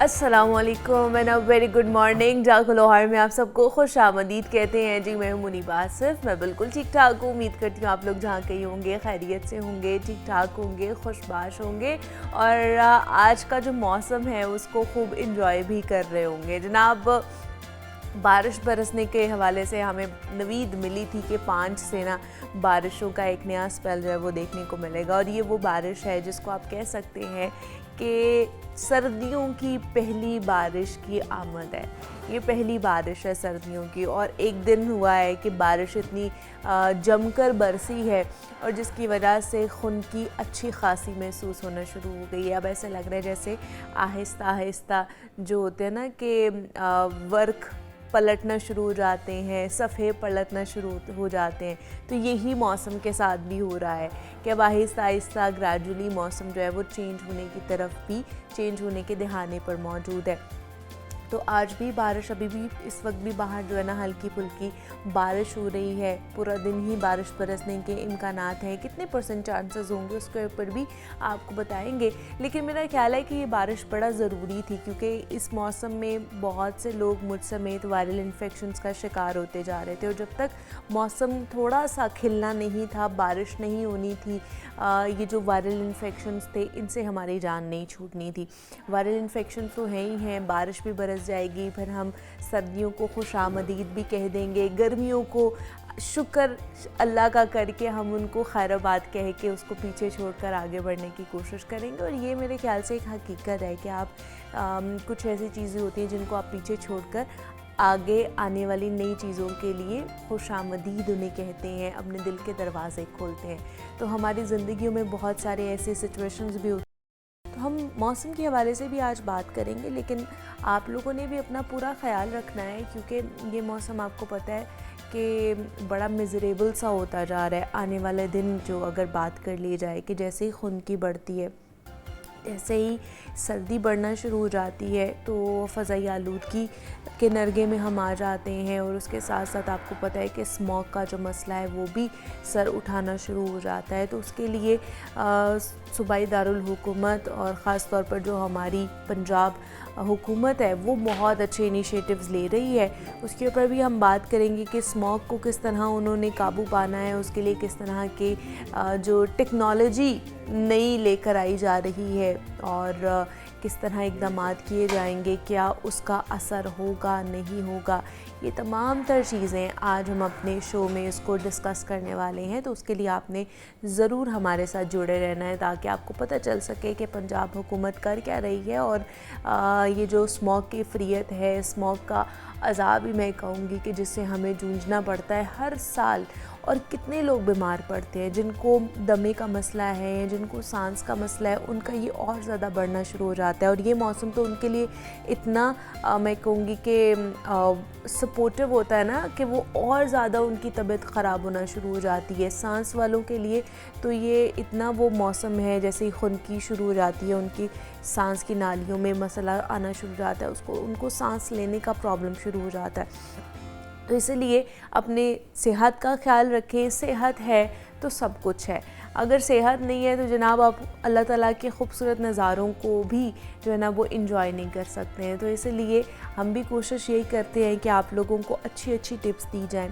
अस्सलामुअलैकुम and a very good morning. जाको लोहार में आप सबको खुश आमदीद कहते हैं जी। मैं हूं मुनीबा आसिफ। मैं बिल्कुल ठीक ठाक हूँ। उम्मीद करती हूँ आप लोग जहाँ कहीं होंगे खैरियत से होंगे, ठीक ठाक होंगे, खुशबाश होंगे और आज का जो मौसम है उसको खूब इंजॉय भी कर रहे होंगे। जनाब, बारिश बरसने के हवाले से हमें नवीद मिली थी कि 5 से ना बारिशों का एक नया स्पेल जो है वो देखने को मिलेगा और ये वो बारिश है जिसको आप कह सकते हैं कि सर्दियों की पहली बारिश की आमद है। ये पहली बारिश है सर्दियों की और एक दिन हुआ है कि बारिश इतनी जमकर बरसी है और जिसकी वजह से खुनकी अच्छी खासी महसूस होना शुरू हो गई है। अब ऐसे लग रहा है जैसे आहिस्ता आहिस्ता जो होते हैं ना कि वर्क पलटना शुरू हो जाते हैं, सफ़े पलटना शुरू हो जाते हैं। तो यही मौसम के साथ भी हो रहा है कि अब आहिस्ता आहिस्ता ग्रेजुअली मौसम जो है वो चेंज होने की तरफ भी, चेंज होने के दहाने पर मौजूद है। तो आज भी बारिश, अभी भी इस वक्त भी बाहर जो है ना हल्की फुल्की बारिश हो रही है। पूरा दिन ही बारिश बरसने के इम्कानात हैं। कितने % चांसेस होंगे उसके ऊपर भी आपको बताएंगे। लेकिन मेरा ख्याल है कि ये बारिश बड़ा ज़रूरी थी क्योंकि इस मौसम में बहुत से लोग मुझ समेत वायरल इन्फेक्शंस का शिकार होते जा रहे थे और जब तक मौसम थोड़ा सा खिलना नहीं था, बारिश नहीं होनी थी, ये जो वायरल इन्फेक्शंस थे इनसे हमारी जान नहीं छूटनी थी। वायरल इन्फेक्शन तो हैं ही हैं, बारिश भी बरस जाएगी, फिर हम सर्दियों को खुशामदीद भी कह देंगे, गर्मियों को शुक्र अल्लाह का करके हम उनको खैराबाद कह के उसको पीछे छोड़कर आगे बढ़ने की कोशिश करेंगे। और ये मेरे ख्याल से एक हकीकत है कि आप कुछ ऐसी चीज़ें होती हैं जिनको आप पीछे छोड़कर आगे आने वाली नई चीज़ों के लिए खुशामदीद उन्हें कहते हैं, अपने दिल के दरवाज़े खोलते हैं। तो हमारी ज़िंदगियों में बहुत सारे ऐसे सिचुएशंस भी होते हैं। तो हम मौसम के हवाले से भी आज बात करेंगे, लेकिन आप लोगों ने भी अपना पूरा ख़्याल रखना है क्योंकि ये मौसम आपको पता है कि बड़ा मिज़रेबल सा होता जा रहा है। आने वाले दिन जो अगर बात कर ली जाए कि जैसे ही खुनकी बढ़ती है, जैसे ही सर्दी बढ़ना शुरू हो जाती है तो फ़ज़ाई आलूदगी के नरगे में हम आ जाते हैं और उसके साथ साथ आपको पता है कि स्मॉग का जो मसला है वो भी सर उठाना शुरू हो जाता है। तो उसके लिए सूबाई दारुल हुकूमत और ख़ास तौर पर जो हमारी पंजाब हुकूमत है वो बहुत अच्छे इनिशिएटिव्स ले रही है। उसके ऊपर भी हम बात करेंगे कि स्मॉग को किस तरह उन्होंने काबू पाना है, उसके लिए किस तरह के जो टेक्नोलॉजी नई लेकर आई जा रही है और किस तरह इक़दामात किए जाएंगे, क्या उसका असर होगा नहीं होगा। ये तमाम तर चीज़ें आज हम अपने शो में इसको डिस्कस करने वाले हैं। तो उसके लिए आपने ज़रूर हमारे साथ जुड़े रहना है ताकि आपको पता चल सके कि पंजाब हुकूमत कर क्या रही है और ये जो स्मॉग की फ्रीयत है, स्मॉग का अज़ाब ही मैं कहूँगी कि जिससे हमें जूझना पड़ता है हर साल। और कितने लोग बीमार पड़ते हैं, जिनको दमे का मसला है, जिनको सांस का मसला है, उनका ये और ज़्यादा बढ़ना शुरू हो जाता है। और ये मौसम तो उनके लिए इतना मैं कहूँगी कि सपोर्टिव होता है ना कि वो और ज़्यादा उनकी तबीयत ख़राब होना शुरू हो जाती है। सांस वालों के लिए तो ये इतना वो मौसम है, जैसे ही खुनकी शुरू हो जाती है उनकी सांस की नालियों में मसला आना शुरू हो जाता है, उनको सांस लेने का प्रॉब्लम शुरू हो जाता है। तो इसलिए अपने सेहत का ख्याल रखें। सेहत है तो सब कुछ है, अगर सेहत नहीं है तो जनाब आप अल्लाह ताला के खूबसूरत नज़ारों को भी जो है ना वो इन्जॉय नहीं कर सकते हैं। तो इसलिए हम भी कोशिश यही करते हैं कि आप लोगों को अच्छी अच्छी टिप्स दी जाएं,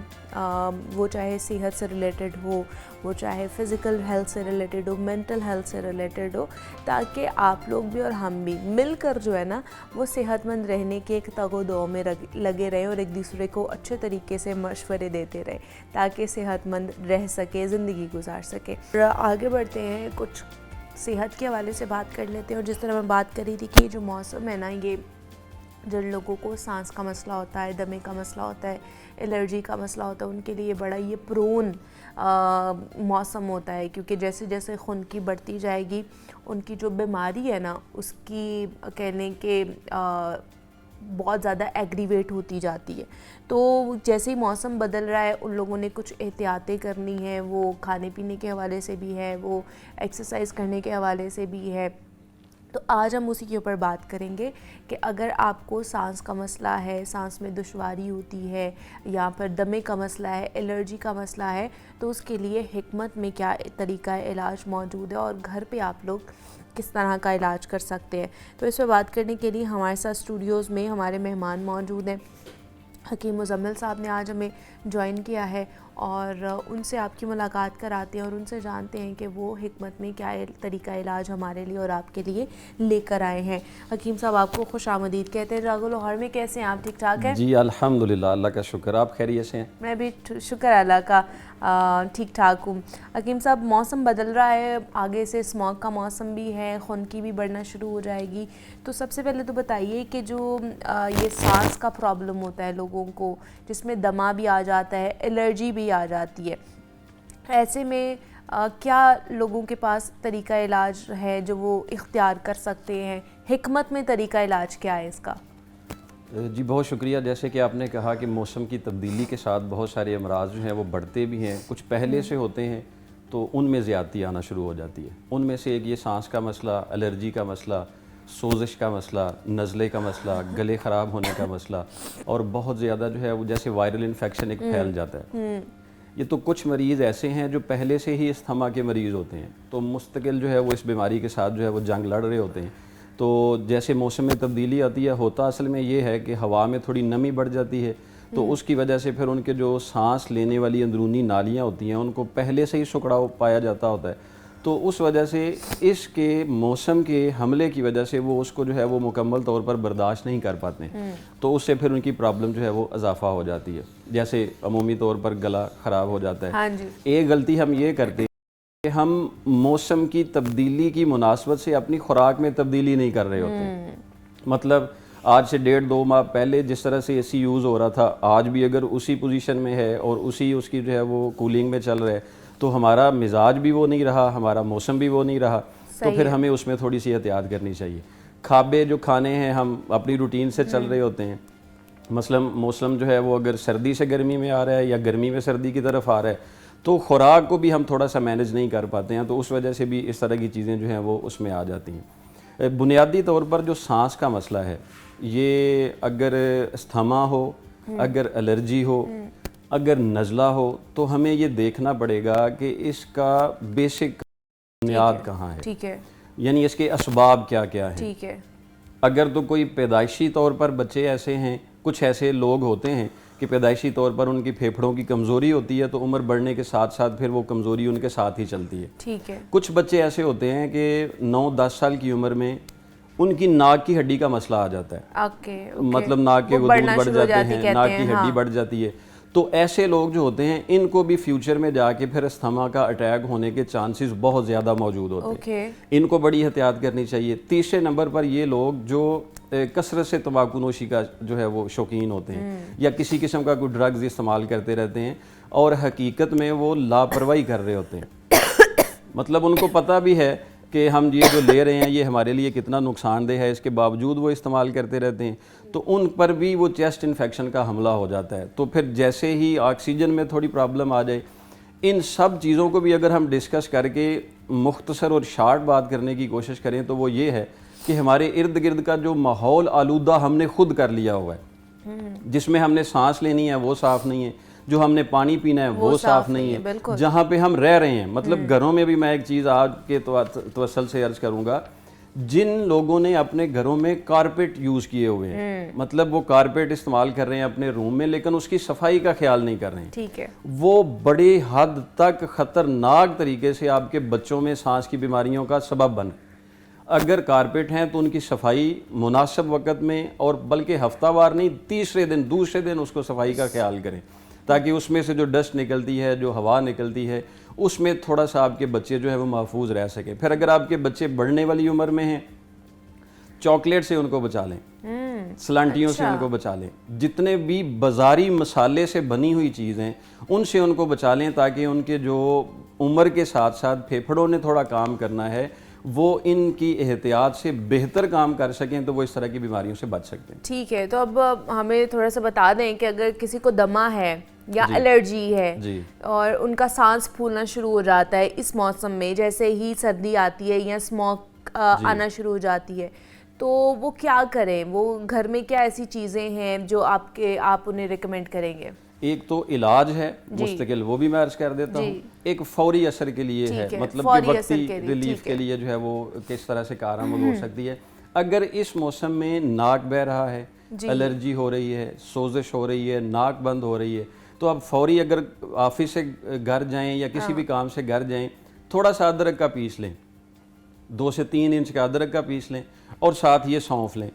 वो चाहे सेहत से रिलेटेड हो, वो चाहे फ़िज़िकल हेल्थ से रिलेटेड हो, मेंटल हेल्थ से रिलेटेड हो, ताकि आप लोग भी और हम भी मिलकर जो है ना वो सेहतमंद रहने के एक तगो-दो में लगे रहें और एक दूसरे को अच्छे तरीके से मशवरे देते रहें ताकि सेहतमंद रह सके, ज़िंदगी गुजार सके। आगे बढ़ते हैं, कुछ सेहत के हवाले से बात कर लेते हैं। और जिस तरह मैं बात करी थी कि जो मौसम है ना, ये जिन लोगों को सांस का मसला होता है, दमे का मसला होता है, एलर्जी का मसला होता है, उनके लिए बड़ा ये प्रोन मौसम होता है क्योंकि जैसे जैसे खुनकी बढ़ती जाएगी उनकी जो बीमारी है ना उसकी कहने के बहुत ज़्यादा एग्रीवेट होती जाती है। तो जैसे ही मौसम बदल रहा है उन लोगों ने कुछ एहतियातें करनी है, वो खाने पीने के हवाले से भी है, वो एक्सरसाइज करने के हवाले से भी है। तो आज हम उसी के ऊपर बात करेंगे कि अगर आपको सांस का मसला है, सांस में दुश्वारी होती है या फिर दमे का मसला है, एलर्जी का मसला है, तो उसके लिए हिकमत में क्या तरीका इलाज मौजूद है और घर पे आप लोग किस तरह का इलाज कर सकते हैं। तो इस पर बात करने के लिए हमारे साथ स्टूडियोज़ में हमारे मेहमान मौजूद हैं। हकीम मुज़म्मिल साहब ने आज हमें ज्वाइन किया है और उनसे आपकी मुलाकात कराते हैं और उनसे जानते हैं कि वो हिकमत में क्या तरीका इलाज हमारे लिए और आपके लिए लेकर आए हैं। हकीम साहब, आपको खुश आमदीद कहते हैं जागो लाहौर में। कैसे हैं आप? ठीक ठाक हैं? जी अल्हम्दुलिल्लाह, अल्लाह का शुक्र। आप खैरियत से हैं? मैं भी शुक्र अल्लाह का ठीक ठाक हूँ। हकीम साहब, मौसम बदल रहा है, आगे से स्मॉग का मौसम भी है, खुनकी भी बढ़ना शुरू हो जाएगी। तो सबसे पहले तो बताइए कि जो ये सांस का प्रॉब्लम होता है लोगों को, जिसमें दमा भी आ जाता है, एलर्जी भी आ जाती है, ऐसे में क्या लोगों के पास तरीका इलाज है जो वो इख्तियार कर सकते हैं? हिकमत में तरीका इलाज क्या है इसका? जी बहुत शुक्रिया। जैसे कि आपने कहा कि मौसम की तब्दीली के साथ बहुत सारे अमराज जो हैं वो बढ़ते भी हैं, कुछ पहले से होते हैं तो उनमें ज़्यादती आना शुरू हो जाती है। उनमें से एक ये सांस का मसला, एलर्जी का मसला, सोजिश का मसला, नज़ले का मसला, गले ख़राब होने का मसला, और बहुत ज़्यादा जो है वो जैसे वायरल इन्फेक्शन एक फैल जाता है। ये तो कुछ मरीज़ ऐसे हैं जो पहले से ही अस्थमा के मरीज़ होते हैं, तो मुस्तकिल जो है वो इस बीमारी के साथ जो है वो जंग लड़ रहे होते हैं। तो जैसे मौसम में तब्दीली आती है, होता असल में ये है कि हवा में थोड़ी नमी बढ़ जाती है, तो उसकी वजह से फिर उनके जो सांस लेने वाली अंदरूनी नालियाँ होती हैं उनको पहले से ही सुकड़ाव पाया जाता होता है। तो उस वजह से इसके मौसम के हमले की वजह से वो उसको जो है वो मुकम्मल तौर पर बर्दाश्त नहीं कर पाते हैं, तो उससे फिर उनकी प्रॉब्लम जो है वो इजाफा हो जाती है। जैसे अमूमी तौर पर गला ख़राब हो जाता है। हाँ जी। एक गलती हम ये करते हैं कि हम मौसम की तब्दीली की मुनासबत से अपनी खुराक में तब्दीली नहीं कर रहे होते। मतलब आज से 1.5-2 माह पहले जिस तरह से एसी यूज़ हो रहा था, आज भी अगर उसी पोजीशन में है और उसी उसकी जो है वो कूलिंग में चल रहा है, तो हमारा मिजाज भी वो नहीं रहा, हमारा मौसम भी वो नहीं रहा, तो फिर हमें उसमें थोड़ी सी एहतियात करनी चाहिए। खाबे जो खाने हैं हम अपनी रूटीन से चल रहे होते हैं, मसलन मौसम जो है वो अगर सर्दी से गर्मी में आ रहा है या गर्मी में सर्दी की तरफ आ रहा है, तो खुराक को भी हम थोड़ा सा मैनेज नहीं कर पाते हैं, तो उस वजह से भी इस तरह की चीज़ें जो हैं वो उसमें आ जाती हैं। बुनियादी तौर पर जो सांस का मसला है, ये अगर अस्थमा हो, अगर एलर्जी हो, अगर नज़ला हो, तो हमें ये देखना पड़ेगा कि इसका बेसिक बुनियाद कहाँ है। ठीक है। यानी इसके असबाब क्या क्या हैं। ठीक है। अगर तो कोई पैदाइशी तौर पर बच्चे ऐसे हैं, कुछ ऐसे लोग होते हैं कि पैदाइशी तौर पर उनकी फेफड़ों की कमज़ोरी होती है, तो उम्र बढ़ने के साथ साथ फिर वो कमज़ोरी उनके साथ ही चलती है। ठीक है। कुछ बच्चे ऐसे होते हैं कि 9-10 साल की उम्र में उनकी नाक की हड्डी का मसला आ जाता है। ओके। मतलब नाक के गुदूद बढ़ जाते हैं, नाक की हड्डी बढ़ जाती है। तो ऐसे लोग जो होते हैं इनको भी फ्यूचर में जाके फिर अस्थमा का अटैक होने के चांसेस बहुत ज़्यादा मौजूद होते हैं। इनको बड़ी एहतियात करनी चाहिए। तीसरे नंबर पर ये लोग जो कसरत से तंबाकू नोशी का जो है वो शौकीन होते हैं या किसी किस्म का कोई ड्रग्स इस्तेमाल करते रहते हैं और हकीकत में वो लापरवाही कर रहे होते हैं। मतलब उनको पता भी है कि हम ये जो ले रहे हैं ये हमारे लिए कितना नुकसानदेह है, इसके बावजूद वो इस्तेमाल करते रहते हैं, तो उन पर भी वो चेस्ट इन्फेक्शन का हमला हो जाता है। तो फिर जैसे ही ऑक्सीजन में थोड़ी प्रॉब्लम आ जाए, इन सब चीज़ों को भी अगर हम डिस्कस करके मुख्तसर और शार्ट बात करने की कोशिश करें, तो वो ये है कि हमारे इर्द गिर्द का जो माहौल आलूदा हमने खुद कर लिया हुआ है, जिसमें हमने सांस लेनी है वो साफ़ नहीं है, जो हमने पानी पीना है वो साफ़ नहीं है, जहाँ पे हम रह रहे हैं। मतलब घरों में भी मैं एक चीज़ आज के तवसल से अर्ज़ करूँगा, जिन लोगों ने अपने घरों में कारपेट यूज़ किए हुए हैं, मतलब वो कारपेट इस्तेमाल कर रहे हैं अपने रूम में, लेकिन उसकी सफाई का ख्याल नहीं कर रहे हैं, ठीक है, वो बड़े हद तक ख़तरनाक तरीके से आपके बच्चों में सांस की बीमारियों का सबब बन। अगर कारपेट हैं तो उनकी सफाई मुनासिब वक़्त में, और बल्कि हफ्तावार नहीं, तीसरे दिन दूसरे दिन उसको सफाई का ख्याल करें, ताकि उसमें से जो डस्ट निकलती है, जो हवा निकलती है, उसमें थोड़ा सा आपके बच्चे जो है वो महफूज रह सके। फिर अगर आपके बच्चे बढ़ने वाली उम्र में हैं, चॉकलेट से उनको बचा लें, सलांटियों से उनको बचा लें, जितने भी बाजारी मसाले से बनी हुई चीज़ें उनसे उनको बचा लें, ताकि उनके जो उम्र के साथ साथ फेफड़ों ने थोड़ा काम करना है वो इनकी एहतियात से बेहतर काम कर सकें, तो वो इस तरह की बीमारियों से बच सकते हैं। ठीक है। तो अब हमें थोड़ा सा बता दें कि अगर किसी को दमा है या एलर्जी है और उनका सांस फूलना शुरू हो जाता है इस मौसम में, जैसे ही सर्दी आती है या स्मॉग आना शुरू हो जाती है, तो वो क्या करें, वो घर में क्या ऐसी चीज़ें हैं जो आप उन्हें रिकमेंड करेंगे? एक तो इलाज है मुस्तकिल, वो भी मैं अर्ज कर देता हूँ। एक फौरी असर के लिए है, मतलब कि वक्ती रिलीफ के लिए जो है वो किस तरह से कारआमद हो सकती है। अगर इस मौसम में नाक बह रहा है, एलर्जी हो रही है, सोजिश हो रही है, नाक बंद हो रही है, तो आप फौरी अगर ऑफिस से घर जाएं या किसी भी काम से घर जाएं, थोड़ा सा अदरक का पीस लें, 2 से 3 इंच का अदरक का पीस लें और साथ ये सौंफ लें।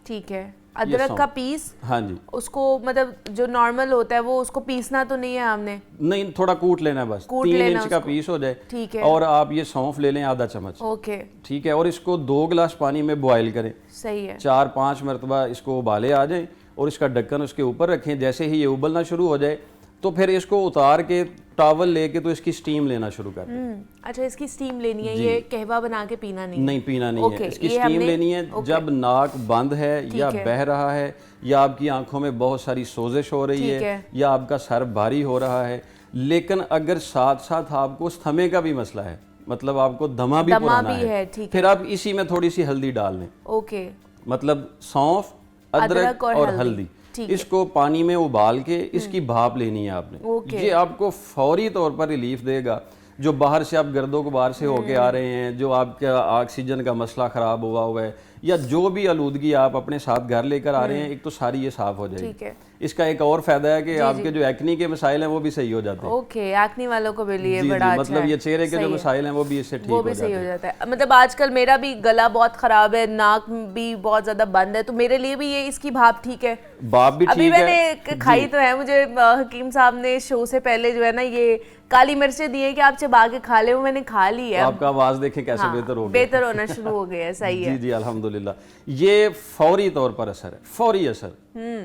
ठीक है, अदरक का पीस। हाँ जी। उसको मतलब जो नॉर्मल होता है वो उसको पीसना तो नहीं है हमने? नहीं, थोड़ा कूट लेना है बस, 3 इंच का पीस हो जाए। ठीक है। और आप ये सौंफ ले लें आधा चम्मच। ओके। ठीक है, और इसको 2 गिलास पानी में बॉयल करें। सही है। 4-5 मरतबा इसको उबाले आ जाए और इसका ढक्कन उसके ऊपर रखें। जैसे ही ये उबलना शुरू हो जाए तो फिर इसको उतार के टॉवल लेके तो इसकी स्टीम लेना शुरू कर दें। अच्छा, इसकी स्टीम लेनी है, ये कहवा बना के पीना नहीं? नहीं, पीना नहीं है, इसकी स्टीम लेनी है। जब नाक बंद है या बह रहा है या आपकी आंखों में बहुत सारी सोजिश हो रही है या आपका सर भारी हो रहा है, लेकिन अगर साथ साथ आपको स्थमे का भी मसला है, मतलब आपको दमा भी पुराना है, फिर आप इसी में थोड़ी सी हल्दी डाल लें। ओके। मतलब सौंफ, अदरक और हल्दी, इसको पानी में उबाल के इसकी भाप लेनी है आपने। ये आपको फौरी तौर पर रिलीफ देगा। जो बाहर से आप गर्दो गुबार से होके आ रहे हैं, जो आपका ऑक्सीजन का मसला ख़राब हुआ है या जो भी आलूदगी आप अपने साथ घर लेकर आ रहे हैं, एक तो सारी ये साफ़ हो जाएगी। इसका एक और फायदा है कि आपके जो एक्नी के मसाइल हैं वो भी सही हो जाते हैं। ओके, एक्नी वालों को भी लिए बड़ा अच्छा मतलब ये चेहरे के जो मसाइल हैं वो भी इससे ठीक हो जाता है। मतलब आजकल मेरा भी गला बहुत खराब है, नाक भी बहुत ज्यादा बंद है, तो मेरे लिए भी ये इसकी भाप ठीक है? भाप भी ठीक है। अभी मैंने खाई तो है, मुझे हकीम साहब ने शो से पहले जो है ना ये काली मिर्चें दी है कि आप चबा के खा ले, वो मैंने खा ली है। आपका आवाज देखें कैसे बेहतर होना शुरू हो गया है। सही है। जी जी, अल्हम्दुलिल्लाह। ये फौरी तौर पर असर है, फौरी असर।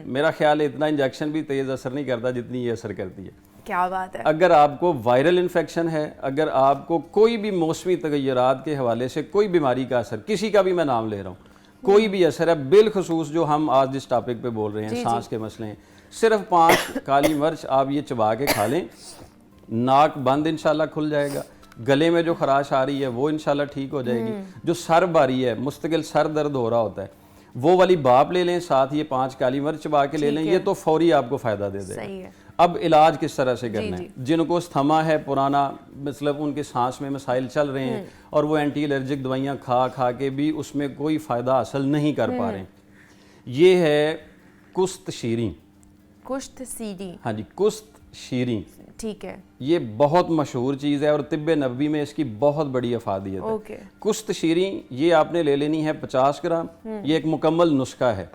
मेरा ख्याल है इतना इंजेक्शन भी तेज असर नहीं करता जितनी ये असर करती है। क्या बात है। अगर आपको वायरल इन्फेक्शन है, अगर आपको कोई भी मौसमी तगय्युरात के हवाले से कोई बीमारी का असर, किसी का भी मैं नाम ले रहा हूँ, कोई भी असर है, बिलखसूस जो हम आज जिस टॉपिक पे बोल रहे हैं, सांस के मसले हैं, सिर्फ 5 काली मिर्च आप ये चबा के खा लें, नाक बंद इंशाल्लाह खुल जाएगा। गले में जो खराश आ रही है वो इंशाल्लाह ठीक हो जाएगी। जो सर भारी है, मुस्तकिल सर दर्द हो रहा होता है, वो वाली भाप ले लें, साथ ये 5 काली मिर्च चबा के ले लें, ये तो फौरी आपको फायदा दे देगा। अब इलाज किस तरह से करना है? जिनको स्थमा है पुराना, मतलब उनके सांस में मसाइल चल रहे हैं और वो एंटी एलर्जिक दवाइयाँ खा खा के भी उसमें कोई फ़ायदा हासिल नहीं कर पा रहे, ये है कुश्त शीरी। कुश्त शीरी? हाँ जी, कुश्त शीरी। ठीक है। ये बहुत मशहूर चीज़ है और तिब्बे नबवी में इसकी बहुत बड़ी अफादियत है। कुश्त शीरी ये आपने ले लेनी है 50 ग्राम। ये एक मुकम्मल नुस्खा है,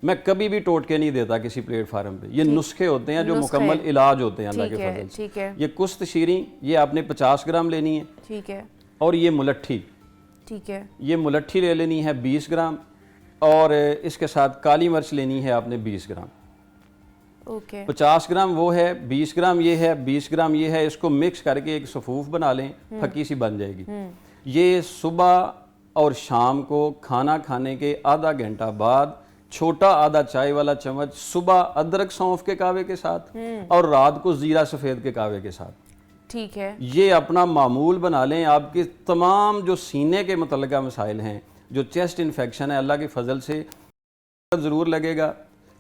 मैं कभी भी टोटके नहीं देता किसी प्लेटफार्म पे। ये नुस्खे होते हैं जो मुकम्मल इलाज होते हैं अल्लाह के फजल से। ठीक है। ये कुश्त शीरी ये आपने 50 ग्राम लेनी है। ठीक है। और ये मुलट्ठी, ठीक है, ये मुलट्ठी ले लेनी है 20 ग्राम। और इसके साथ काली मिर्च लेनी है आपने 20 ग्राम। ओके। 50 ग्राम वो है, 20 ग्राम ये है, 20 ग्राम ये है। इसको मिक्स करके एक सफूफ बना लें, फकी सी बन जाएगी। ये सुबह और शाम को खाना खाने के आधा घंटा बाद छोटा आधा चाय वाला चम्मच सुबह अदरक सौंफ के कावे के साथ और रात को जीरा सफ़ेद के कावे के साथ, ठीक है, ये अपना मामूल बना लें। आपके तमाम जो सीने के मुतल्लिका मसाइल हैं, जो चेस्ट इन्फेक्शन है, अल्लाह के फजल से ज़रूर लगेगा।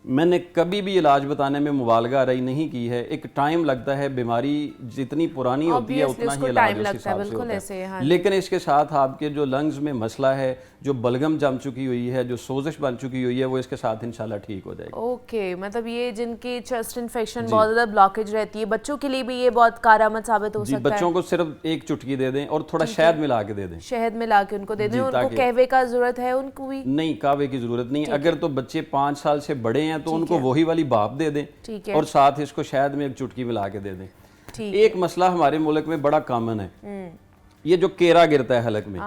मैंने कभी भी इलाज बताने में मुबालगा रही नहीं की है। एक टाइम लगता है, बीमारी जितनी पुरानी होती है उतना ही इलाज उस हिसाब से होता है। हाँ, लेकिन इसके साथ आपके जो लंग्स में मसला है, जो बलगम जम चुकी हुई है, जो सोजिश बन चुकी हुई है, वो इसके साथ इंशाल्लाह ठीक हो जाएगी। ओके, मतलब ये जिनकी चेस्ट इन्फेक्शन बहुत ज़्यादा ब्लॉकेज रहती है, बच्चों के लिए भी ये बहुत कारआमद साबित हो सकता है। बच्चों को सिर्फ एक चुटकी दे दें और थोड़ा शहद मिला के दे दें। शहद मिला के उनको दे दें। उनको कहवे का जरूरत है? उनको भी नहीं, कहवे की जरूरत नहीं। अगर तो बच्चे 5 साल से बड़े हैं तो उनको वही वाली भाप दे दें और साथ इसको शहद में एक चुटकी मिला के दे दें। एक मसला हमारे मुल्क में बड़ा कॉमन है, ये जो केरा गिरता है हलक में,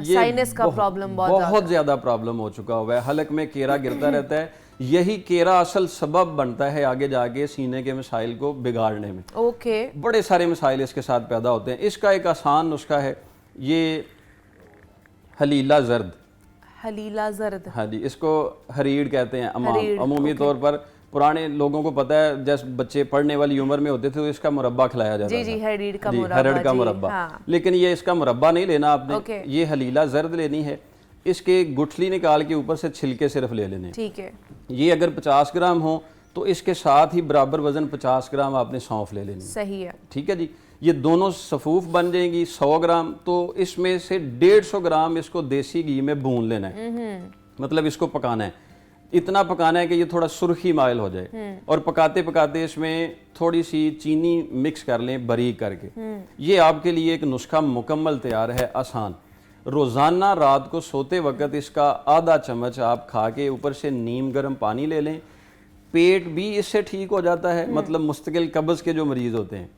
ये साइनस का प्रॉब्लम बहुत ज्यादा प्रॉब्लम हो चुका हुआ है। हलक में केरा गिरता रहता है, यही केरा असल सबब बनता है आगे जाके सीने के मसाइल को बिगाड़ने में। ओके, बड़े सारे मसाइल इसके साथ पैदा होते हैं। इसका एक आसान नुस्खा है, ये हलीला जर्द। हलीला जर्द, हाँ जी, इसको हरीड़ कहते हैं अमूमी तौर पर। पुराने लोगों को पता है, जैसे बच्चे पढ़ने वाली उम्र में होते थे तो इसका मुरब्बा खिलाया जाता था। जी, हरीड़ का मुरब्बा, हरड़ का मुरब्बा। लेकिन ये इसका मुरब्बा नहीं लेना आपने, ये हलीला जर्द लेनी है। इसके गुठली निकाल के ऊपर से छिलके सिर्फ ले लेने। ठीक है। ये अगर 50 ग्राम हो तो इसके साथ ही बराबर वजन 50 ग्राम आपने सौंफ ले लेनी। सही है। ठीक है जी। ये दोनों सफूफ बन जाएंगी 100 ग्राम, तो इसमें से 150 ग्राम इसको देसी घी में भून लेना है। मतलब इसको पकाना है, इतना पकाना है कि ये थोड़ा सुर्खी माइल हो जाए, और पकाते पकाते इसमें थोड़ी सी चीनी मिक्स कर लें बारीक करके। ये आपके लिए एक नुस्खा मुकम्मल तैयार है, आसान। रोज़ाना रात को सोते वक्त इसका आधा चम्मच आप खा के ऊपर से नीम गर्म पानी ले लें, पेट भी इससे ठीक हो जाता है। मतलब मुस्तकिल कब्ज़ के जो मरीज होते हैं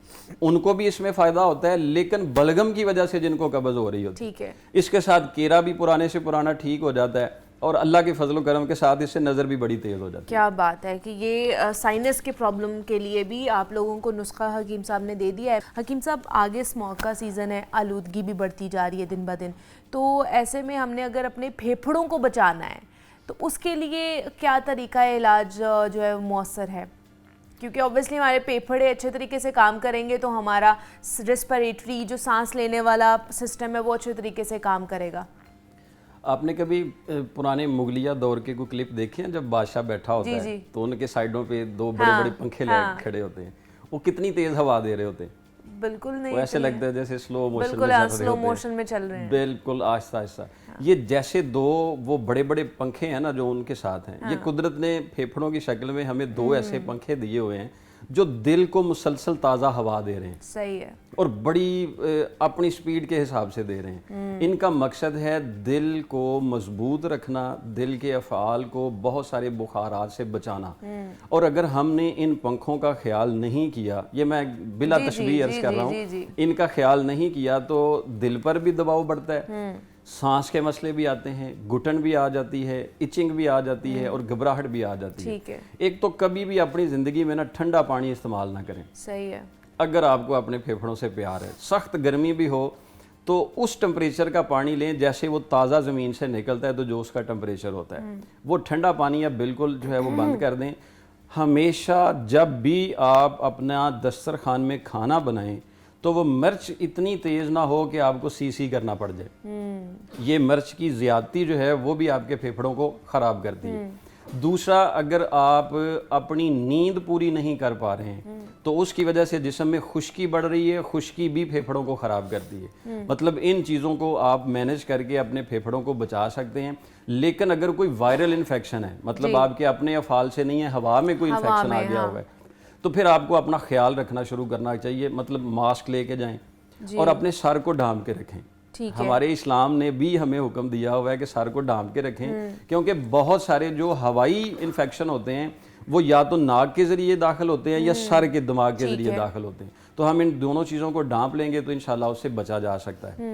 उनको भी इसमें फ़ायदा होता है, लेकिन बलगम की वजह से जिनको कब्ज़ हो रही होती है, ठीक है, इसके साथ केरा भी पुराने से पुराना ठीक हो जाता है, और अल्लाह के फजल करम के साथ इससे नज़र भी बड़ी तेज़ हो जाती है। क्या बात है कि ये साइनस के प्रॉब्लम के लिए भी आप लोगों को नुस्खा हकीम साहब ने दे दिया है। हकीम साहब, आगे स्मोक का सीज़न है, आलूदगी भी बढ़ती जा रही है दिन ब दिन, तो ऐसे में हमने अगर अपने फेफड़ों को बचाना है तो उसके लिए क्या तरीका इलाज जो है मौसर है? क्योंकि ऑब्वियसली हमारे फेफड़े अच्छे तरीके से काम करेंगे तो हमारा रेस्पिरेटरी जो सांस लेने वाला सिस्टम है वो अच्छे तरीके से काम करेगा। आपने कभी पुराने मुगलिया दौर के कोई क्लिप देखे हैं, जब बादशाह बैठा होता है तो उनके साइडों पे दो बड़े बड़े पंखे खड़े होते हैं, वो कितनी तेज हवा दे रहे होते हैं? बिल्कुल नहीं, वो ऐसे लगता है जैसे स्लो मोशन में चल रहे हैं, बिल्कुल आहिस्ता आहिस्ता। ये जैसे दो वो बड़े बड़े पंखे हैं ना जो उनके साथ हैं, ये कुदरत ने फेफड़ों की शक्ल में हमें दो ऐसे पंखे दिए हुए हैं जो दिल को मुसलसल ताज़ा हवा दे रहे हैं। सही है। और बड़ी अपनी स्पीड के हिसाब से दे रहे हैं। इनका मकसद है दिल को मजबूत रखना, दिल के अफ़आल को बहुत सारे बुखारात से बचाना। और अगर हमने इन पंखों का ख्याल नहीं किया, ये मैं बिला तशबीह अर्ज कर रहा हूँ, इनका ख्याल नहीं किया तो दिल पर भी दबाव बढ़ता है, सांस के मसले भी आते हैं, घुटन भी आ जाती है, इचिंग भी आ जाती है, और घबराहट भी आ जाती है। एक तो कभी भी अपनी ज़िंदगी में ना ठंडा पानी इस्तेमाल ना करें। सही है। अगर आपको अपने फेफड़ों से प्यार है, सख्त गर्मी भी हो तो उस टेम्परेचर का पानी लें जैसे वो ताज़ा ज़मीन से निकलता है तो जो उसका टेम्परेचर होता है, वो ठंडा पानी आप बिल्कुल जो है वो बंद कर दें। हमेशा जब भी आप अपना दस्तरखान में खाना बनाएं तो वो मिर्च इतनी तेज़ ना हो कि आपको सी करना पड़ जाए। ये मिर्च की ज़्यादती जो है वो भी आपके फेफड़ों को ख़राब करती है। दूसरा, अगर आप अपनी नींद पूरी नहीं कर पा रहे हैं तो उसकी वजह से जिस्म में खुश्की बढ़ रही है, खुश्की भी फेफड़ों को ख़राब करती है। मतलब इन चीज़ों को आप मैनेज करके अपने फेफड़ों को बचा सकते हैं। लेकिन अगर कोई वायरल इन्फेक्शन है, मतलब आपके अपने अफ़ाल से नहीं है, हवा में कोई इन्फेक्शन आ गया हुआ है, तो फिर आपको अपना ख्याल रखना शुरू करना चाहिए। मतलब मास्क लेके जाएं और अपने सर को ढांप के रखें। हमारे इस्लाम ने भी हमें हुक्म दिया हुआ है कि सर को ढांप के रखें, क्योंकि बहुत सारे जो हवाई इन्फेक्शन होते हैं वो या तो नाक के ज़रिए दाखिल होते हैं या सर के दिमाग के ज़रिए दाखिल होते हैं। तो हम इन दोनों चीज़ों को ढांप लेंगे तो इंशाल्लाह उससे बचा जा सकता है।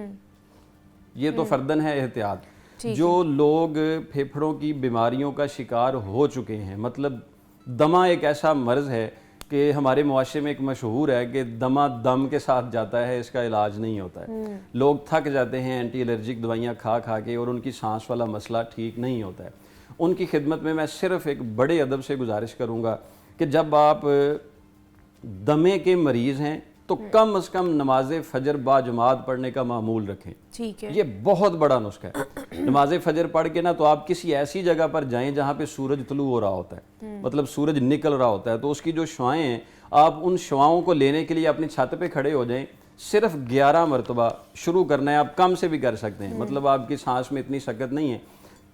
ये तो फर्दन है एहतियात। जो लोग फेफड़ों की बीमारियों का शिकार हो चुके हैं, मतलब दमा एक ऐसा मर्ज़ है कि हमारे मुआशरे में एक मशहूर है कि दमा दम के साथ जाता है, इसका इलाज नहीं होता है। लोग थक जाते हैं एंटी एलर्जिक दवाइयाँ खा खा के और उनकी सांस वाला मसला ठीक नहीं होता है। उनकी खिदमत में मैं सिर्फ एक बड़े अदब से गुजारिश करूँगा कि जब आप दमे के मरीज़ हैं तो कम से कम नमाज फजर बाजमात पढ़ने का मामूल रखें। ठीक है, ये बहुत बड़ा नुस्खा है। नमाज फजर पढ़ के ना तो आप किसी ऐसी जगह पर जाएं जहाँ पे सूरज तुलू हो रहा होता है, मतलब सूरज निकल रहा होता है, तो उसकी जो शुआएं हैं आप उन शुआओं को लेने के लिए अपनी छत पे खड़े हो जाएं। सिर्फ 11 मरतबा शुरू करना है, आप कम से भी कर सकते हैं, मतलब आपकी सांस में इतनी शक्कत नहीं है।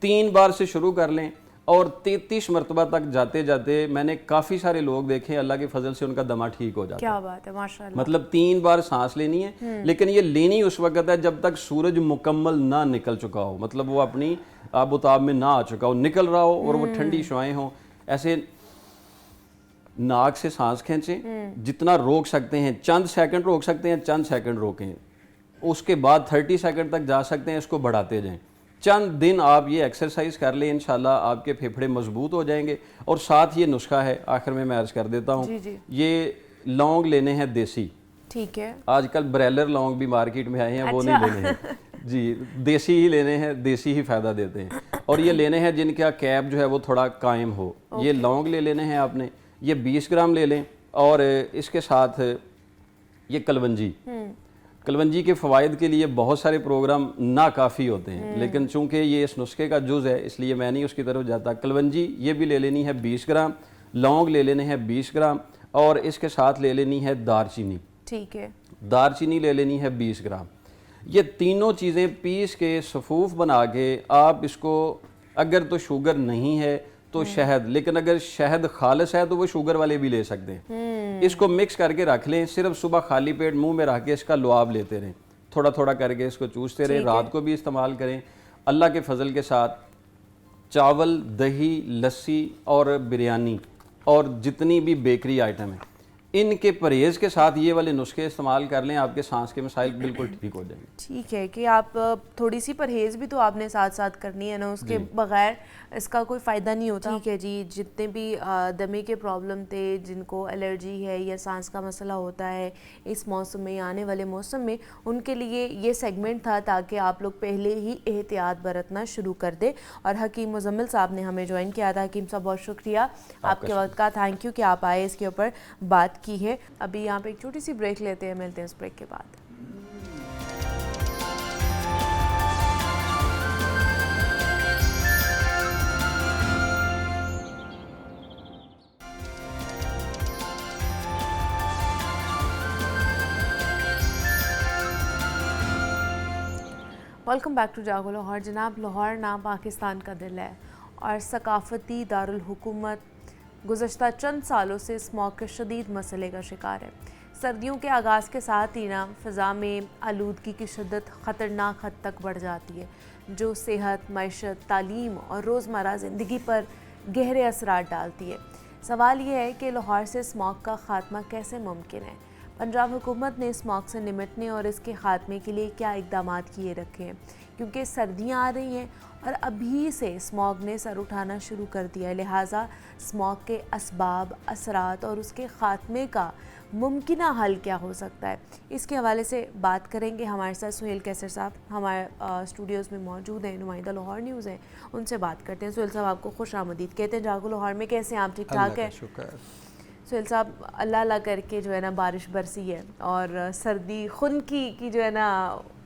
3 बार से शुरू कर लें और 33 मरतबा तक जाते जाते मैंने काफ़ी सारे लोग देखे अल्लाह के फजल से उनका दमा ठीक हो जाता है। क्या बात है, माशाअल्लाह। मतलब 3 बार सांस लेनी है, लेकिन ये लेनी उस वक्त है जब तक सूरज मुकम्मल ना निकल चुका हो, मतलब वो अपनी आबोताब में ना आ चुका हो, निकल रहा हो और वो ठंडी शुआएं हों। ऐसे नाक से सांस खींचें, जितना रोक सकते हैं, चंद सेकंड रोक सकते हैं, चंद सेकंड रोकें, उसके बाद 30 सेकंड तक जा सकते हैं, इसको बढ़ाते जाएं। चंद दिन आप ये एक्सरसाइज कर लें, इंशाल्लाह आपके फेफड़े मजबूत हो जाएंगे। और साथ ये नुस्खा है, आखिर में मैं अर्ज कर देता हूँ, ये लौंग लेने हैं देसी। ठीक है, आजकल ब्रेलर लौंग भी मार्केट में आए हैं, वो नहीं लेने हैं जी, देसी ही लेने हैं, देसी ही फ़ायदा देते हैं। और ये लेने हैं जिनका कैप जो है वो थोड़ा कायम हो। ये लौंग ले लेने हैं आपने, ये 20 ग्राम ले लें। और इसके साथ ये कलवंजी, कलवंजी के फ़वाइद के लिए बहुत सारे प्रोग्राम नाकाफ़ी होते हैं, लेकिन चूंकि ये इस नुस्खे का जुज़ है इसलिए मैं नहीं उसकी तरफ जाता। कलवंजी ये भी ले लेनी है 20 ग्राम, लौंग ले लेने हैं 20 ग्राम और इसके साथ ले लेनी है दारचीनी। ठीक है, दारचीनी ले लेनी है 20 ग्राम। ये तीनों चीज़ें पीस के सफ़ूफ बना के आप इसको, अगर तो शुगर नहीं है तो शहद, लेकिन अगर शहद खालिस है तो वो शुगर वाले भी ले सकते हैं। इसको मिक्स करके रख लें, सिर्फ सुबह खाली पेट मुंह में रख के इसका लुआब लेते रहें, थोड़ा थोड़ा करके इसको चूसते रहें, रात को भी इस्तेमाल करें। अल्लाह के फजल के साथ चावल, दही, लस्सी और बिरयानी और जितनी भी बेकरी आइटम है इनके परहेज़ के साथ ये वाले नुस्खे इस्तेमाल कर लें, आपके सांस के मसाइल बिल्कुल ठीक हो जाएंगे। ठीक है कि आप थोड़ी सी परहेज़ भी तो आपने साथ साथ करनी है ना, उसके बगैर इसका कोई फ़ायदा नहीं होता। ठीक है जी, जितने भी दमे के प्रॉब्लम थे, जिनको एलर्जी है या सांस का मसला होता है इस मौसम में, आने वाले मौसम में, उनके लिए ये सेगमेंट था ताकि आप लोग पहले ही एहतियात बरतना शुरू कर दे। और हकीम मुजम्मिल साहब ने हमें ज्वाइन किया था। हकीम साहब बहुत शुक्रिया आपके वक्त का, थैंक यू कि आप आए, इसके ऊपर बात की है। अभी यहाँ पे एक छोटी सी ब्रेक लेते हैं, मिलते हैं इस ब्रेक के बाद। वेलकम बैक टू जागो लाहौर। जनाब, लाहौर नाम पाकिस्तान का दिल है और सकाफती दारुल हुकूमत गुज़श्ता चंद सालों से स्मॉग के शदीद मसले का शिकार है। सर्दियों के आगाज़ के साथ ही ना फ़िज़ा में आलूदगी की शिद्दत ख़तरनाक हद तक बढ़ जाती है, जो सेहत, मईशत, तालीम और रोज़मर्रा ज़िंदगी पर गहरे असरात डालती है। सवाल ये है कि लाहौर से स्मॉग का ख़ात्मा कैसे मुमकिन है? पंजाब हुकूमत ने स्मॉग से निमटने और इसके ख़ात्मे के लिए क्या इक़दाम किए रखे हैं? क्योंकि सर्दियाँ आ रही हैं और अभी से स्मॉग ने सर उठाना शुरू कर दिया है, लिहाजा स्मॉग के असबाब, असरात और उसके ख़ात्मे का मुमकिना हल क्या हो सकता है, इसके हवाले से बात करेंगे। हमारे साथ सुहेल कैसर साहब हमारे स्टूडियोज़ में मौजूद हैं, नुमाइंदा लाहौर न्यूज़ हैं, उनसे बात करते हैं। सुहेल साहब, आपको खुश आमदीद कहते हैं जागो लाहौर में। कैसे हैं आप? ठीक ठाक है? सुहेल साहब, अल्लाह अल्लाह करके जो है ना बारिश बरसी है और सर्दी खुनकी की जो है ना,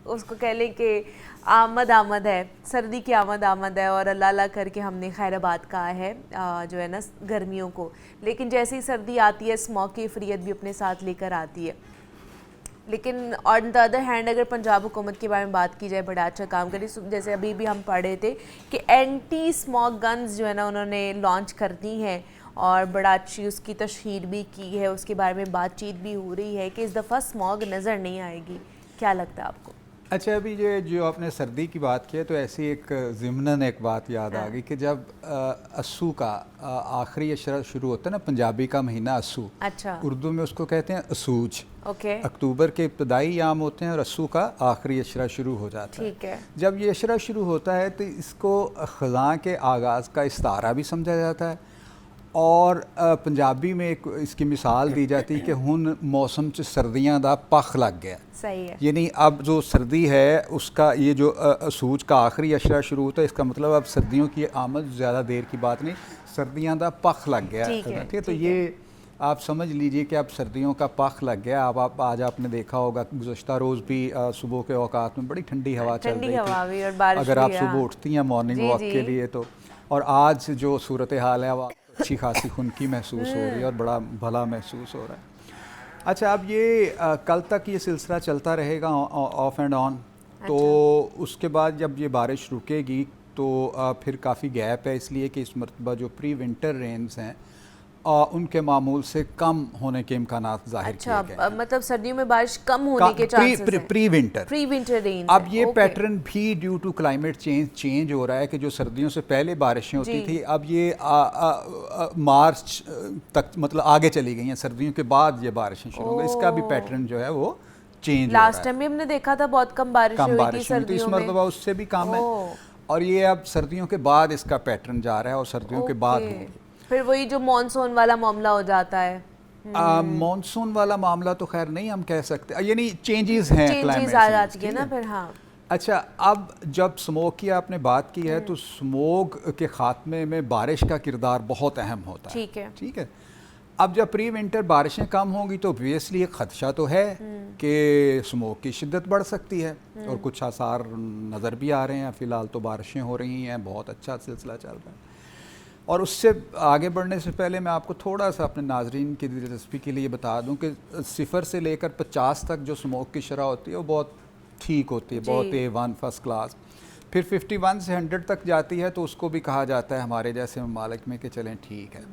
उसको कह लें कि आमद आमद है, सर्दी की आमद आमद है और अल्लाह अल्लाह करके हमने खैराबाद कहा है जो है ना गर्मियों को। लेकिन जैसे ही सर्दी आती है स्मॉग की इफरियत भी अपने साथ लेकर आती है। लेकिन ऑन द अदर हैंड अगर पंजाब हुकूमत के बारे में बात की जाए, बड़ा अच्छा काम करी। जैसे अभी भी हम पढ़ रहे थे कि एंटी स्मॉग गन्स जो है ना उन्होंने लॉन्च कर दी हैं और बड़ा अच्छी उसकी तशहीर भी की है, उसके बारे में बातचीत भी हो रही है कि इस दफ़ा स्मॉग नज़र नहीं आएगी। क्या लगता है आपको? अच्छा, अभी ये जो आपने सर्दी की बात की है तो ऐसी एक ज़िमनन एक बात याद आ गई कि जब अस्सू का आखिरी अशरा शुरू होता है ना, पंजाबी का महीना अस्सू, अच्छा, उर्दू में उसको कहते हैं असूज। ओके, अक्टूबर के इब्तदाई याम होते हैं और अस्सू का आखिरी अशरा शुरू हो जाता है। ठीक है, जब ये अशरा शुरू होता है तो इसको ख़ज़ां के आगाज़ का इस्तारा भी समझा जाता है और पंजाबी में एक इसकी मिसाल दी जाती है कि हुन मौसम च सर्दियां दा पख लग गया। सही है, यानी अब जो सर्दी है उसका ये जो असूज का आखिरी अशरा शुरू होता है, इसका मतलब अब सर्दियों की आमद ज़्यादा देर की बात नहीं, सर्दियां दा पख लग गया। ठीक है, तो ये आप समझ लीजिए कि अब सर्दियों का पख लग गया। अब आप आज आपने देखा होगा गुज़श्ता रोज़ भी सुबह के औकात में बड़ी ठंडी हवा चल रही थी, अगर आप सुबह उठती हैं मॉर्निंग वॉक के लिए तो। और आज जो सूरत हाल है वो अच्छी खासी खुनकी महसूस हो रही है और बड़ा भला महसूस हो रहा है। अच्छा, अब ये कल तक ये सिलसिला चलता रहेगा ऑफ एंड ऑन। अच्छा। तो उसके बाद जब ये बारिश रुकेगी तो फिर काफ़ी गैप है, इसलिए कि इस मरतबा जो प्री विंटर रेन्स हैं उनके मामूल से कम होने के इम्कानात ज़ाहिर किए गए। अच्छा, मतलब सर्दियों में बारिश कम होने के चांसेस हैं। Pre winter rain. अब ये पैटर्न भी ड्यू टू क्लाइमेट चेंज हो रहा है कि जो सर्दियों से पहले बारिशें होती थी अब ये मार्च तक मतलब आगे चली गई हैं, सर्दियों के बाद ये बारिशें शुरू हो गई। इसका भी पैटर्न जो है वो चेंज। लास्ट टाइम भी हमने देखा था बहुत कम बारिश हुई थी सर्दियों में, इस मरतबा उससे भी कम है और ये अब सर्दियों के बाद इसका पैटर्न जा रहा है और सर्दियों के बाद फिर वही जो मॉनसून वाला मामला हो जाता है। मॉनसून वाला मामला तो खैर नहीं हम कह सकते, यानी चेंजेस हैं, क्लाइमेट आ जाती है ना फिर। हाँ, अच्छा, अब जब स्मोग की आपने बात की है तो स्मोग के ख़ात्मे में बारिश का किरदार बहुत अहम होता है। ठीक है, अब जब प्री विंटर बारिशें कम होंगी तो ऑब्वियसली एक खदशा तो है कि स्मोक की शिद्दत बढ़ सकती है, और कुछ आसार नज़र भी आ रहे हैं। फ़िलहाल तो बारिशें हो रही हैं, बहुत अच्छा सिलसिला चल रहा है। और उससे आगे बढ़ने से पहले मैं आपको थोड़ा सा अपने नाजरीन की दिलचस्पी के लिए बता दूं कि 0 से लेकर 50 तक जो स्मोक की शरह होती है वो बहुत ठीक होती है, बहुत A1 फर्स्ट क्लास। फिर 51 से 100 तक जाती है तो उसको भी कहा जाता है हमारे जैसे ममालिक में कि चलें ठीक है।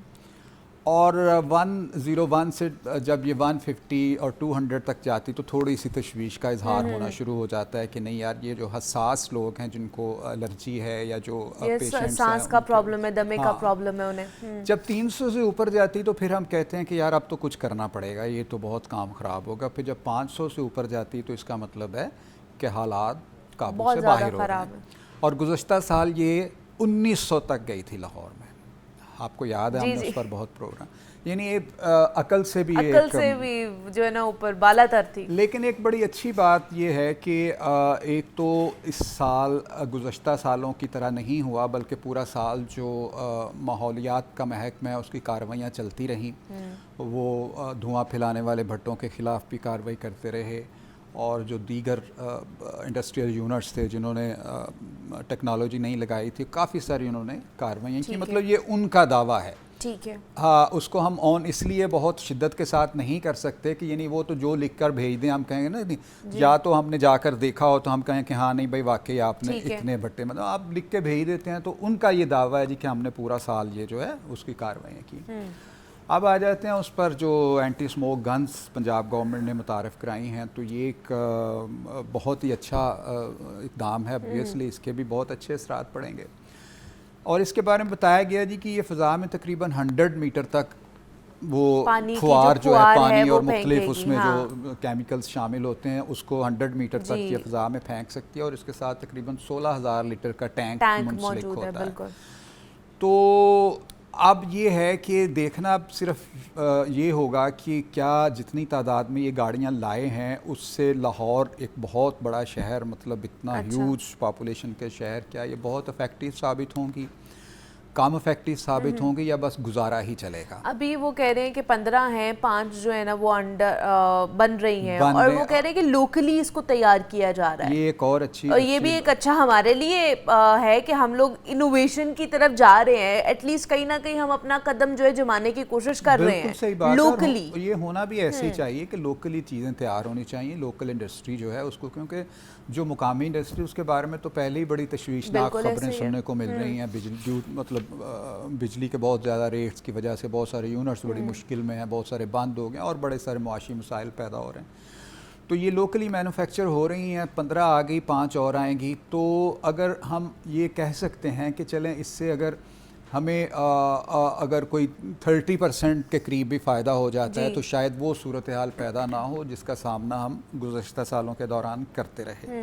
और 101 से जब ये 150 और 200 तक जाती तो थोड़ी सी तशवीश का इजहार होना शुरू हो जाता है कि नहीं यार, ये जो हसास लोग हैं जिनको एलर्जी है या जो पेशेंट्स सांस का प्रॉब्लम है, दमे का प्रॉब्लम है उन्हें, जब 300 से ऊपर जाती तो फिर हम कहते हैं कि यार अब तो कुछ करना पड़ेगा, ये तो बहुत काम ख़राब होगा। फिर जब 500 से ऊपर जाती तो इसका मतलब है कि हालात काबू से बाहर हो रहे हैं। और गुज़श्ता साल ये 1900 तक गई थी लाहौर में, आपको याद है हमने उस पर बहुत प्रोग्राम, यानी अकल से भी जो है ना ऊपर बालातर थी। लेकिन एक बड़ी अच्छी बात यह है कि एक तो इस साल गुज़श्ता सालों की तरह नहीं हुआ, बल्कि पूरा साल जो माहौलियात का महकमा है उसकी कार्रवाइयाँ चलती रहीं। वो धुआं फैलाने वाले भट्टों के ख़िलाफ़ भी कार्रवाई करते रहे, और जो दीगर इंडस्ट्रियल यूनिट्स थे जिन्होंने टेक्नोलॉजी नहीं लगाई थी, काफ़ी सारी उन्होंने कार्रवाइयाँ की। मतलब ये उनका दावा है, ठीक है। हाँ, उसको हम ऑन इसलिए बहुत शिद्दत के साथ नहीं कर सकते कि यानी वो तो जो लिख कर भेज दें, हम कहेंगे ना, या तो हमने जाकर देखा हो तो हम कहें कि हाँ नहीं भाई वाकई आपने इतने भट्टे, मतलब आप लिख के भेज देते हैं। तो उनका ये दावा है जी कि हमने पूरा साल ये जो है उसकी कार्रवाइयाँ की। अब आ जाते हैं उस पर जो anti smoke guns Punjab government ने मुतारफ़ कराई हैं। तो ये एक बहुत ही अच्छा इक़दाम है, ऑब्वियसली इसके भी बहुत अच्छे असरात पड़ेंगे। और इसके बारे में बताया गया जी कि ये फ़ज़ा में तकरीबन 100 मीटर तक वो फुआर जो है पानी और मुख्तलिफ उसमें जो केमिकल्स शामिल होते हैं उसको 100 मीटर तक ये फ़ज़ा में फेंक सकती है, और इसके साथ तकरीबन 16,000 लीटर का टैंक मुंसलिक होता है। तो अब ये है कि देखना सिर्फ ये होगा कि क्या जितनी तादाद में ये गाड़ियाँ लाए हैं उससे लाहौर एक बहुत बड़ा शहर, मतलब इतना ह्यूज पॉपुलेशन के शहर, क्या ये बहुत इफ़ेक्टिव साबित होंगी, कम इफेक्टिव साबित होंगे, या बस गुजारा ही चलेगा? अभी वो कह रहे हैं कि 15 हैं, 5 जो है ना वो अंडर बन रही हैं, और वो कह रहे हैं कि लोकली इसको तैयार किया जा रहा है। ये एक और अच्छी, और ये भी एक अच्छा हमारे लिए है कि हम लोग इनोवेशन की तरफ जा रहे हैं, एटलीस्ट कहीं ना कहीं हम अपना कदम जो है जमाने की कोशिश कर रहे हैं। सही बात, लोकली ये होना भी ऐसे ही चाहिए कि लोकली चीज़ें तैयार होनी चाहिए, लोकल इंडस्ट्री जो है उसको, क्योंकि जो मुकामी इंडस्ट्री उसके बारे में तो पहले ही बड़ी तशवीशनाक खबरें सुनने को मिल रही हैं। बिजली के बहुत ज़्यादा रेट्स की वजह से बहुत सारे यूनिट्स बड़ी मुश्किल में हैं, बहुत सारे बंद हो गए और बड़े सारे मुआशी मसाइल पैदा हो रहे हैं। तो ये लोकली मैन्युफैक्चर हो रही हैं, 15 आ गई, 5 और आएंगी। तो अगर हम ये कह सकते हैं कि चलें इससे अगर हमें अगर कोई 30% के करीब भी फ़ायदा हो जाता है तो शायद वो सूरत हाल पैदा ना हो जिसका सामना हम गुज़श्ता सालों के दौरान करते रहे।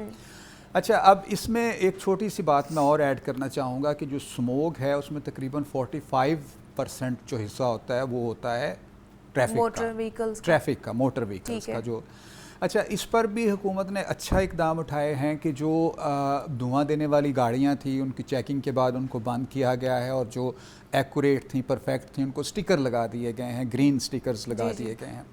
अच्छा, अब इसमें एक छोटी सी बात मैं और ऐड करना चाहूँगा कि जो स्मोक है उसमें तकरीबन 45% जो हिस्सा होता है वो होता है मोटर व्हीकल्स का जो। अच्छा, इस पर भी हुकूमत ने अच्छा इकदाम उठाए हैं कि जो धुआं देने वाली गाड़ियाँ थी उनकी चेकिंग के बाद उनको बंद किया गया है, और जो एक्यूरेट थी, परफेक्ट थी, उनको स्टिकर लगा दिए गए हैं, ग्रीन स्टिकर्स लगा दिए गए हैं।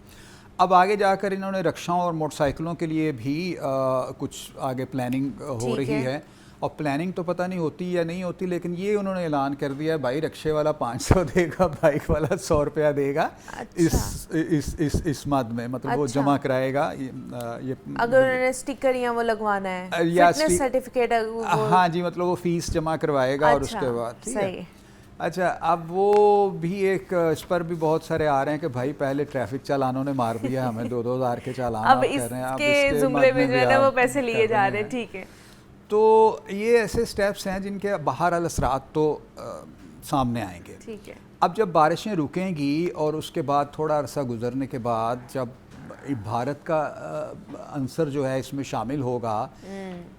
अब आगे जाकर इन्होंने रक्षाओं और मोटरसाइकिलों के लिए भी कुछ आगे प्लानिंग हो रही है, और प्लानिंग तो पता नहीं होती या नहीं होती, लेकिन ये उन्होंने ऐलान कर दिया है भाई रक्षे वाला 500 देगा, बाइक वाला 100 रुपया देगा। अच्छा। इस मद में, मतलब अच्छा। वो जमा कराएगा ये अगर उन्होंने स्टिकर या वो लगवाना है या फिटनेस सर्टिफिकेट, हाँ जी, मतलब वो फीस जमा करवाएगा। और उसके बाद ठीक है। अच्छा, अब वो भी एक इस पर भी बहुत सारे आ रहे हैं कि भाई पहले ट्रैफिक चालानों ने मार दिया हमें 2-2 हज़ार के चालान अब इसके जुमरे में जो है ना वो पैसे लिए जा रहे हैं। ठीक है, तो ये ऐसे स्टेप्स हैं जिनके बाहर असरात तो सामने आएंगे। ठीक है। अब जब बारिशें रुकेंगी और उसके बाद थोड़ा अरसा गुजरने के बाद जब भारत का अंसर जो है इसमें शामिल होगा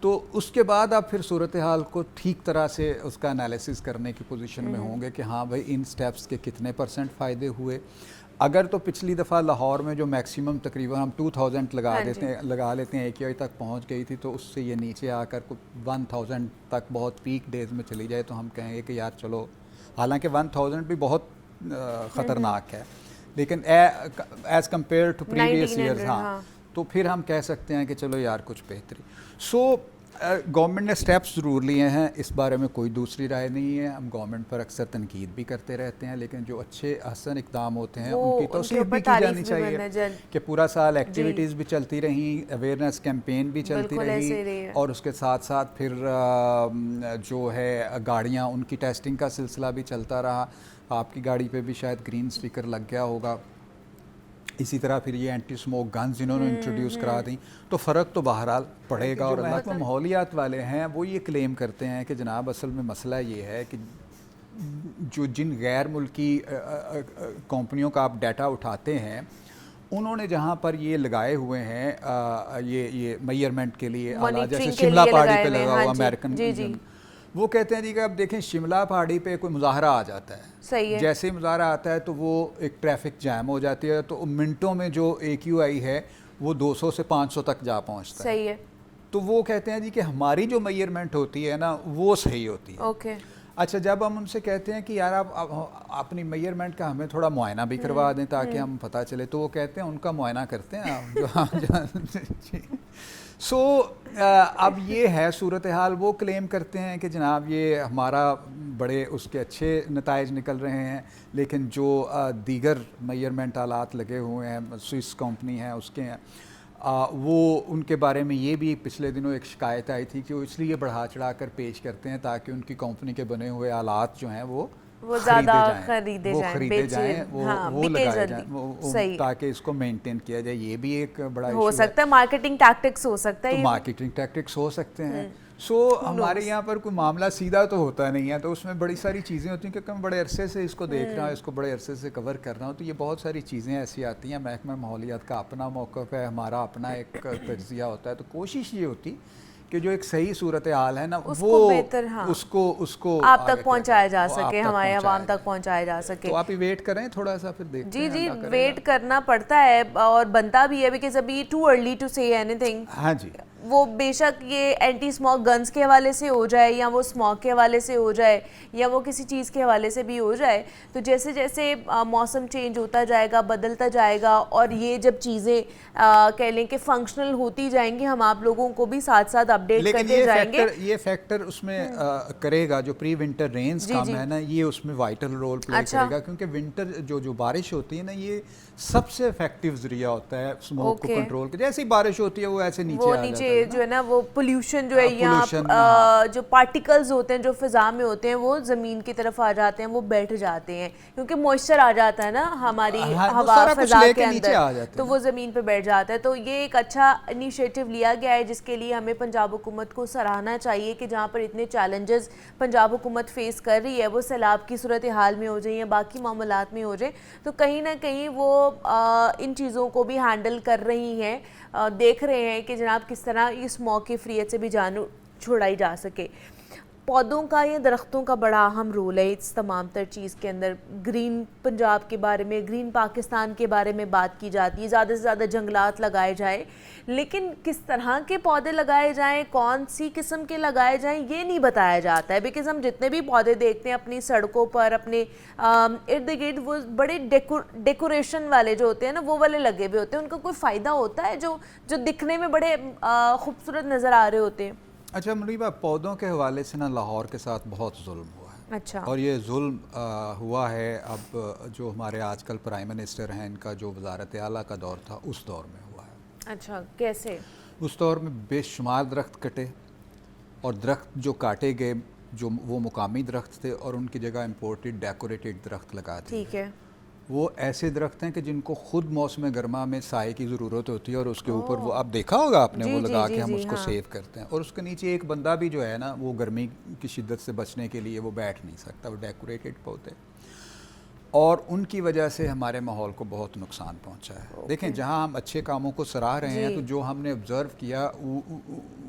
तो उसके बाद आप फिर सूरत हाल को ठीक तरह से उसका एनालिसिस करने की पोजीशन में होंगे कि हाँ भाई इन स्टेप्स के कितने % फ़ायदे हुए। अगर तो पिछली दफ़ा लाहौर में जो मैक्सिमम तकरीबन हम 2000 लगा लेते हैं AQI तक पहुंच गई थी, तो उससे ये नीचे आकर 1000 तक बहुत पीक डेज़ में चली जाए तो हम कहेंगे कि यार चलो, हालांकि 1000 भी बहुत ख़तरनाक है, लेकिन as compare to previous years, हाँ, तो फिर हम कह सकते हैं कि चलो यार कुछ बेहतरी। सो गवर्नमेंट ने स्टेप्स ज़रूर लिए हैं, इस बारे में कोई दूसरी राय नहीं है। हम गवर्नमेंट पर अक्सर तनकीद भी करते रहते हैं, लेकिन जो अच्छे हसन इक़दाम होते हैं उनकी तौसीफ़ भी की जानी चाहिए कि पूरा साल एक्टिविटीज़ भी चलती रहीं, अवेयरनेस कैंपेन भी चलती रही, और उसके साथ साथ फिर जो है गाड़ियाँ, उनकी टेस्टिंग का सिलसिला भी चलता रहा। आपकी गाड़ी पे भी शायद ग्रीन स्टिकर लग गया होगा। इसी तरह फिर ये एंटी स्मोक गन्स इन्होंने इंट्रोड्यूस करा दी, तो फ़र्क तो बहरहाल पड़ेगा। और महकमा माहौलियात वाले हैं वो ये क्लेम करते हैं कि जनाब असल में मसला ये है कि जो जिन गैर मुल्की कंपनियों का आप डाटा उठाते हैं, उन्होंने जहाँ पर ये लगाए हुए हैं ये मेजरमेंट के लिए आला, जैसे शिमला पहाड़ी पे लगा हुआ अमेरिकन, वो कहते हैं जी कि अब देखें शिमला पहाड़ी पे कोई मुजाहरा आ जाता है, सही है, जैसे ही मुजाहरा आता है तो वो एक ट्रैफिक जैम हो जाती है, तो मिनटों में जो AQI है वो 200 से 500 तक जा पहुंचता है, सही है। तो वो कहते हैं जी कि हमारी जो मेजरमेंट होती है ना वो सही होती है। ओके, अच्छा, जब हम उनसे कहते हैं कि यार आप अपनी मेजरमेंट का हमें थोड़ा मुआयना भी करवा दें ताकि हम पता चले, तो वो कहते हैं उनका मुआयना करते हैं आप। सो अब ये है सूरत हाल। वो क्लेम करते हैं कि जनाब ये हमारा बड़े उसके अच्छे नताइज निकल रहे हैं, लेकिन जो दीगर मेजरमेंट आलात लगे हुए हैं, स्विस कंपनी है उसके हैं, वो उनके बारे में ये भी पिछले दिनों एक शिकायत आई थी कि वो इसलिए बढ़ा चढ़ा कर पेश करते हैं ताकि उनकी कंपनी के बने हुए आलात जो हैं वो ज़्यादा खरीदे जाएं, वो लगाए जाएं, ताकि इसको मेंटेन किया जाए। ये भी एक बड़ा हो सकता है, मार्केटिंग टैक्टिक्स हो सकता है, तो मार्केटिंग टैक्टिक्स हो सकते हैं। सो हमारे यहाँ पर कोई मामला सीधा तो होता नहीं है, तो उसमें बड़ी सारी चीज़ें होती हैं, क्योंकि मैं बड़े अरसे से इसको देख रहा हूँ, इसको बड़े अरसे से कवर कर रहा हूँ, तो ये बहुत सारी चीज़ें ऐसी आती हैं। महकमा माहौलियात का अपना मौक़िफ़ है, हमारा अपना एक तज्ज़िया होता है, तो कोशिश ये होती कि जो एक सही सूरत हाल है ना वो बेहतर, हाँ, उसको आप तक पहुंचाया जा सके, हमारे आवाम तक पहुंचाया जा सके। तो आप ही वेट करें थोड़ा सा, फिर देखते हैं। जी, वेट करना पड़ता है और बनता भी है, बिकॉज़ अभी too early to say anything. हाँ जी, वो बेशक ये एंटी स्मोक गन्स के हवाले से हो जाए, या वो स्मोक के हवाले से हो जाए, या वो किसी चीज़ के हवाले से भी हो जाए, तो जैसे जैसे मौसम चेंज होता जाएगा, बदलता जाएगा, और ये जब चीज़ें कह लें कि फंक्शनल होती जाएंगी, हम आप लोगों को भी साथ साथ अपडेट करते जाएंगे। ये फैक्टर उसमें करेगा जो प्री विंटर रेन्स का है ना, ये उसमें वाइटल रोल प्ले करेगा, क्योंकि विंटर जो बारिश होती है ना, ये सबसे इफेक्टिव जरिया होता है स्मोक को कंट्रोल के। जैसे ही बारिश होती है वो ऐसे नीचे आ जाता है, जो है ना वो पोल्यूशन जो है, या जो पार्टिकल्स होते हैं जो फिजा में होते हैं वो ज़मीन की तरफ आ जाते हैं, वो बैठ जाते हैं, क्योंकि मॉइस्चर आ जाता है ना हमारी हवा फिजा के अंदर, तो वो ज़मीन पे बैठ जाता है। तो ये एक अच्छा इनिशिएटिव लिया गया है, जिसके लिए हमें पंजाब हुकूमत को सराहना चाहिए कि जहाँ पर इतने चैलेंजेस पंजाब हुकूमत फेस कर रही है, वो सैलाब की सूरत हाल में हो जाए या बाकी मामलात में हो जाए, तो कहीं ना कहीं वो इन चीज़ों को भी हैंडल कर रही हैं, देख रहे हैं कि जनाब किस तरह इस मौके फ्रीयत से भी जान छुड़ाई जा सके। पौधों का या दरख्तों का बड़ा अहम रोल है इस तमाम तर चीज़ के अंदर। ग्रीन पंजाब के बारे में, ग्रीन पाकिस्तान के बारे में बात की जाती है, ज़्यादा से ज़्यादा जंगलात लगाए जाए, लेकिन किस तरह के पौधे लगाए जाएं, कौन सी किस्म के लगाए जाएं, ये नहीं बताया जाता है। बिकॉज़ हम जितने भी पौधे देखते हैं अपनी सड़कों पर, अपने इर्द गिर्द, वो बड़े डेकोरेशन वाले जो होते हैं ना, वो वाले लगे हुए होते हैं। उनका कोई फ़ायदा होता है जो दिखने में बड़े खूबसूरत नज़र आ रहे होते हैं? अच्छा मुनीबा, पौधों के हवाले से ना लाहौर के साथ बहुत जुल्म हुआ है। अच्छा, और ये जुल्म हुआ है अब जो हमारे आजकल प्राइम मिनिस्टर हैं, इनका जो वजारत आला का दौर था उस दौर में हुआ है। अच्छा, कैसे? उस दौर में बेशुमार दरख्त कटे, और दरख्त जो काटे गए जो वो मुकामी दरख्त थे, और उनकी जगह इम्पोर्टेड डेकोरेटेड दरख्त लगा दिए। ठीक है, वो ऐसे दरख्त हैं कि जिनको खुद मौसम गर्मा में साए की ज़रूरत होती है, और उसके ऊपर वो, आप देखा होगा आपने, वो लगा के हम उसको सेव करते हैं, और उसके नीचे एक बंदा भी जो है ना, वो गर्मी की शिद्दत से बचने के लिए वो बैठ नहीं सकता, वो डेकोरेटेड पौधे, और उनकी वजह से हमारे माहौल को बहुत नुकसान पहुंचा है। देखें, जहां हम अच्छे कामों को सराह रहे हैं, तो जो हमने ऑब्ज़र्व किया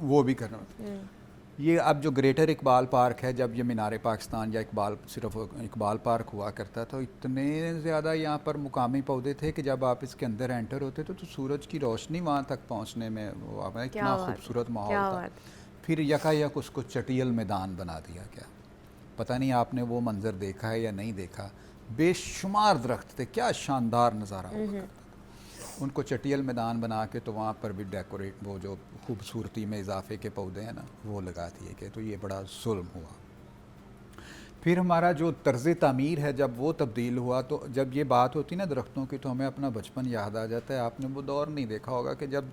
वो भी करना। ये अब जो ग्रेटर इकबाल पार्क है, जब ये मीनार पाकिस्तान या सिर्फ इकबाल पार्क हुआ करता था, तो इतने ज़्यादा यहाँ पर मुकामी पौधे थे कि जब आप इसके अंदर एंटर होते तो सूरज की रोशनी वहाँ तक पहुँचने में वो इतना खूबसूरत माहौल था। फिर यकायक उसको चटियल मैदान बना दिया गया। पता नहीं आपने वो मंज़र देखा है या नहीं देखा, बेशुमार दरख्त थे, क्या शानदार नज़ारा हुआ करता था। उनको चटियल मैदान बना के तो वहाँ पर भी डेकोरेट, वो जो खूबसूरती में इजाफे के पौधे हैं ना, वो लगा दिए गए। तो ये बड़ा जुल्म हुआ। फिर हमारा जो तर्ज़ तामीर है, जब वो तब्दील हुआ, तो जब ये बात होती ना दरख्तों की, तो हमें अपना बचपन याद आ जाता है। आपने वो दौर नहीं देखा होगा कि जब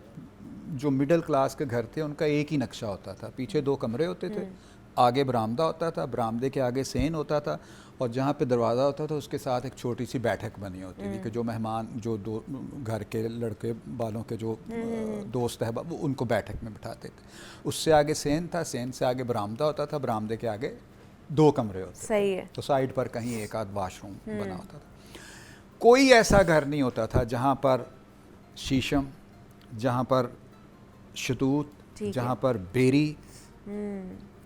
जो मिडिल क्लास के घर थे उनका एक ही नक्शा होता था, पीछे 2 कमरे होते थे, आगे बरामदा होता था, बरामदे के आगे सेन होता था, और जहाँ पे दरवाज़ा होता था उसके साथ एक छोटी सी बैठक बनी होती थी कि जो मेहमान, जो दो घर के लड़के वालों के जो दोस्त है वो उनको बैठक में बिठाते थे। उससे आगे सेन था, सेन से आगे बरामदा होता था, बरामदे के आगे 2 कमरे होते। सही है। तो साइड पर कहीं एक आध वाशरूम बना होता था। कोई ऐसा घर नहीं होता था जहाँ पर शीशम, जहाँ पर शतूत, जहाँ पर बेरी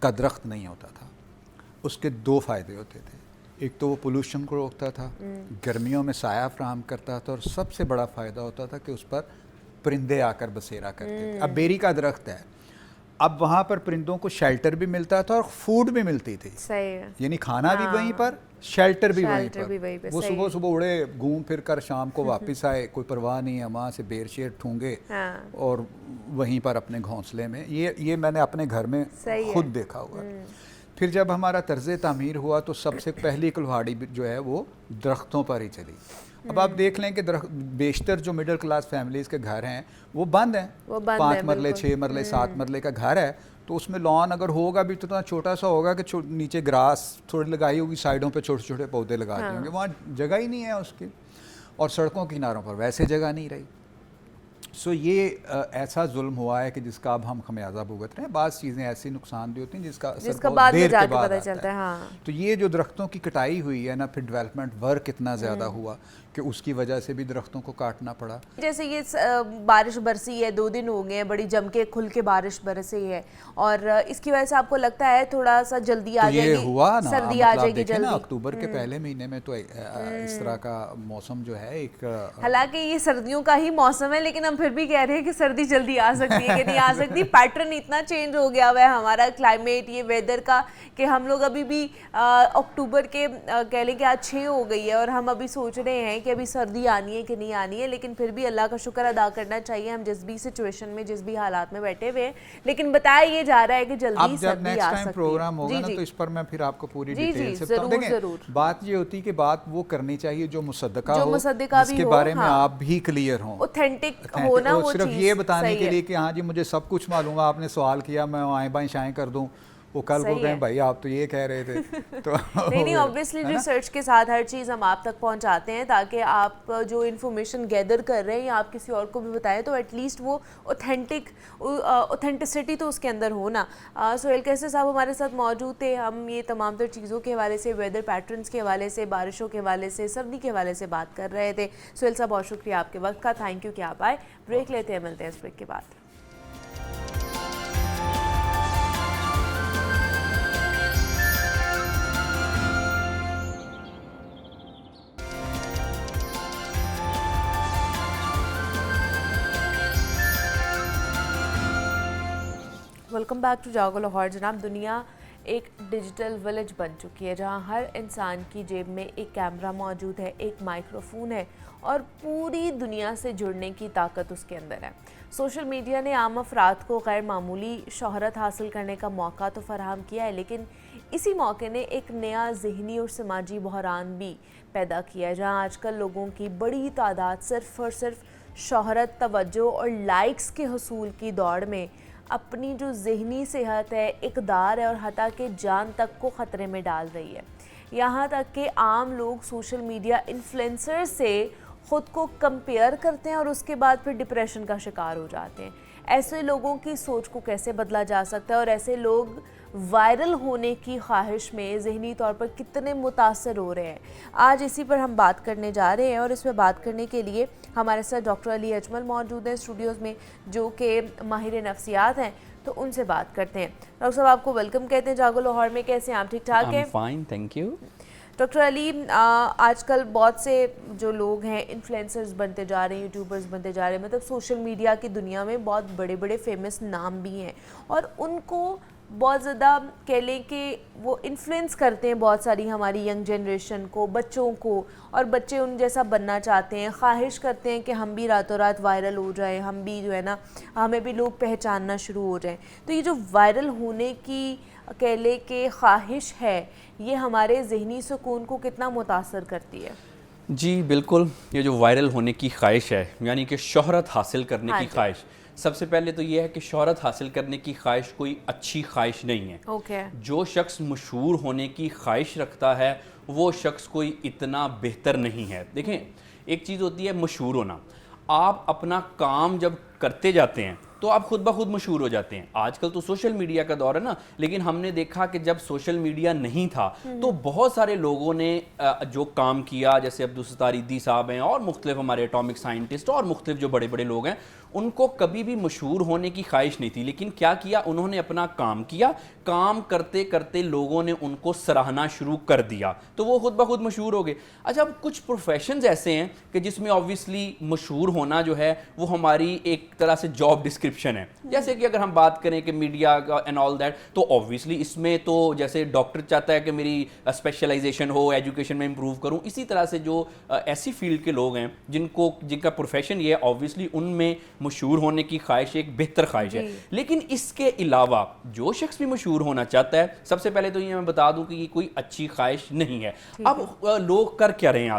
का दरख्त नहीं होता था। उसके 2 फ़ायदे होते थे। एक तो वो पोल्यूशन को रोकता था, गर्मियों में साया फराहम करता था, और सबसे बड़ा फ़ायदा होता था कि उस पर परिंदे आकर बसेरा करते थे। अब बेरी का दरख्त है, अब वहाँ पर परिंदों को शेल्टर भी मिलता था और फूड भी मिलती थी। सही है। यानी खाना भी वहीं पर, शेल्टर भी वहीं पर। वो सुबह सुबह उड़े, घूम फिर कर शाम को वापस आए, कोई परवाह नहीं है, वहाँ से बेर शेर ठूंगे और वहीं पर अपने घोंसले में। ये मैंने अपने घर में खुद देखा हुआ। फिर जब हमारा तर्ज़ तामीर हुआ तो सबसे पहली कुल्हाड़ी जो है वो दरख्तों पर ही चली। अब आप देख लें कि बेशतर जो मिडिल क्लास फैमिलीज़ के घर हैं वो बंद हैं, 5 मरले 6 मरले 7 मरले का घर है, तो उसमें लॉन अगर होगा भी तो इतना छोटा सा होगा कि नीचे ग्रास थोड़ी लगाई होगी, साइडों पे छोटे छोटे पौधे लगा दिए होंगे, वहाँ जगह ही नहीं है उसकी, और सड़कों के किनारों पर वैसे जगह नहीं रही। सो ये ऐसा जुल्म हुआ है कि जिसका अब हम खमियाजा भुगत रहे हैं। बाज़ चीज़ें ऐसी नुकसान भी होती हैं जिसका बाद में देर जाके के बाद पता आता चलता है। हाँ। तो ये जो दरख्तों की कटाई हुई है ना, फिर डेवलपमेंट वर्क इतना ज़्यादा हुआ कि उसकी वजह से भी दरख्तों को काटना पड़ा। जैसे ये बारिश बरसी है, 2 दिन हो गए हैं, बड़ी जम के खुल के बारिश बरसी है, और इसकी वजह से आपको लगता है थोड़ा सा जल्दी आ जाएगी, ये हुआ ना, सर्दी आ जाएगी देखें जल्दी ना, अक्टूबर के पहले महीने में तो इस तरह का मौसम जो है एक, हालांकि ये सर्दियों का ही मौसम है, लेकिन हम फिर भी कह रहे हैं कि सर्दी जल्दी आ सकती है कि नहीं आ सकती। पैटर्न इतना चेंज हो गया हुआ है हमारा क्लाइमेट, ये वेदर का, कि हम लोग अभी भी अक्टूबर के कह लें कि आज 6 हो गई है और हम अभी सोच रहे हैं कि अभी सर्दी आनी है कि नहीं आनी है। लेकिन फिर भी अल्लाह का शुक्र अदा करना चाहिए, हम जिस भी सिचुएशन में, जिस भी हालात में बैठे हुए हैं, लेकिन बताया ये जा रहा है कि जल्दी सर्दी आ सकती है। प्रोग्राम होगा ना तो इस पर मैं फिर आपको पूरी डिटेल से बताऊंगा। बात ये होती है कि बात वो करनी चाहिए जो मुसद्दका हो, जिसके बारे में आप भी क्लियर हो, ऑथेंटिक हो ना वो चीज़। सिर्फ ये बताने के लिए कि हाँ जी मुझे सब कुछ मालूम है, आपने सवाल किया मैं आएँ बाएँ शाएँ कर दूँ, वो कल को कहें भाई आप तो ये कह रहे थे। तो नहीं ऑब्वियसली रिसर्च के साथ हर चीज़ हम आप तक पहुंचाते हैं, ताकि आप जो इन्फॉर्मेशन गैदर कर रहे हैं या आप किसी और को भी बताएं तो एटलीस्ट वो ऑथेंटिसिटी तो उसके अंदर हो ना। सोहेल कैसे साहब हमारे साथ मौजूद थे। हम ये तमाम तर चीज़ों के हवाले से, वेदर पैटर्न्स के हवाले से, बारिशों के हवाले से, सर्दी के हवाले से बात कर रहे थे। सोहेल साहब बहुत शुक्रिया आपके वक्त का, थैंक यू कि आप आए। ब्रेक लेते हैं, मिलते हैं इस ब्रेक के बाद। वेलकम बैक टू जागो लाहौर। जनाब, दुनिया एक डिजिटल विलेज बन चुकी है जहां हर इंसान की जेब में एक कैमरा मौजूद है, एक माइक्रोफोन है और पूरी दुनिया से जुड़ने की ताकत उसके अंदर है। सोशल मीडिया ने आम अफराद को गैर मामूली शोहरत हासिल करने का मौका तो फराहम किया है, लेकिन इसी मौके ने एक नया ज़हनी और समाजी बहरान भी पैदा किया है, जहाँ आजकल लोगों की बड़ी तादाद सिर्फ़ और सिर्फ शोहरत, तवज्जो और लाइक्स के हसूल की दौड़ में अपनी जो ज़हनी सेहत है, इक़दार है और हत्ता के जान तक को ख़तरे में डाल रही है। यहाँ तक कि आम लोग सोशल मीडिया इन्फ्लुएंसर से ख़ुद को कंपेयर करते हैं और उसके बाद फिर डिप्रेशन का शिकार हो जाते हैं। ऐसे लोगों की सोच को कैसे बदला जा सकता है और ऐसे लोग वायरल होने की ख्वाहिश में ज़हनी तौर पर कितने मुतासर हो रहे हैं, आज इसी पर हम बात करने जा रहे हैं। और इस पर बात करने के लिए हमारे साथ डॉक्टर अली अजमल मौजूद हैं स्टूडियोज़ में, जो कि माहिर नफ्सियात हैं, तो उनसे बात करते हैं। डॉक्टर साहब आपको वेलकम कहते हैं जागो लाहौर में, कैसे हैं आप? ठीक ठाक हैं? Fine, thank you. Doctor Ali, आजकल बहुत से जो लोग हैं इन्फ्लुएंसर्स बनते जा रहे हैं, यूट्यूबर्स बनते जा रहे हैं, मतलब सोशल मीडिया की दुनिया में बहुत बड़े बड़े फेमस नाम भी हैं, और उनको बहुत ज़्यादा कह लें कि वो इन्फ्लुएंस करते हैं बहुत सारी हमारी यंग जनरेशन को, बच्चों को, और बच्चे उन जैसा बनना चाहते हैं, ख्वाहिश करते हैं कि हम भी रातों रात वायरल हो जाए, हम भी जो है ना, हमें भी लोग पहचानना शुरू हो जाए। तो ये जो वायरल होने की कह लें कि ख्वाहिश है, ये हमारे ज़हनी सुकून को कितना मुतासर करती है? जी बिल्कुल, ये जो वायरल होने की ख्वाहिश है, यानी कि शोहरत हासिल करने की ख्वाहिश, सबसे पहले तो ये है कि शोहरत हासिल करने की ख्वाहिश कोई अच्छी ख्वाहिश नहीं है। जो शख्स मशहूर होने की ख्वाहिश रखता है वो शख्स कोई इतना बेहतर नहीं है। देखें, एक चीज़ होती है मशहूर होना, आप अपना काम जब करते जाते हैं तो आप खुद ब खुद मशहूर हो जाते हैं। आजकल तो सोशल मीडिया का दौर है ना, लेकिन हमने देखा कि जब सोशल मीडिया नहीं था तो बहुत सारे लोगों ने जो काम किया, जैसे अब्दुल सत्तार ईदी साहब हैं और मुख्तलिफ हमारे एटॉमिक साइंटिस्ट और मुख्तलिफ जो बड़े बड़े लोग हैं, उनको कभी भी मशहूर होने की ख्वाहिश नहीं थी, लेकिन क्या किया उन्होंने, अपना काम किया, काम करते करते लोगों ने उनको सराहना शुरू कर दिया तो वो खुद ब खुद मशहूर हो गए। अच्छा, अब कुछ प्रोफेशंस ऐसे हैं कि जिसमें ऑब्वियसली मशहूर होना जो है वो हमारी एक तरह से जॉब डिस्क्रिप्शन है। जैसे कि अगर हम बात करें कि मीडिया का एंड ऑल दैट, तो ऑब्वियसली इसमें तो जैसे डॉक्टर चाहता है कि मेरी स्पेशलाइजेशन हो, एजुकेशन में इंप्रूव करूं, इसी तरह से जो ऐसी फील्ड के लोग हैं जिनका प्रोफेशन ये है, ऑब्वियसली उनमें मशहूर होने की ख्वाहिश एक बेहतर ख्वाहिश है। लेकिन इसके अलावा जो शख्स भी मशहूर होना चाहता है, सबसे पहले तो ये मैं बता दूं कि ये कोई अच्छी ख्वाहिश नहीं है। अब लोग कर क्या रहे हैं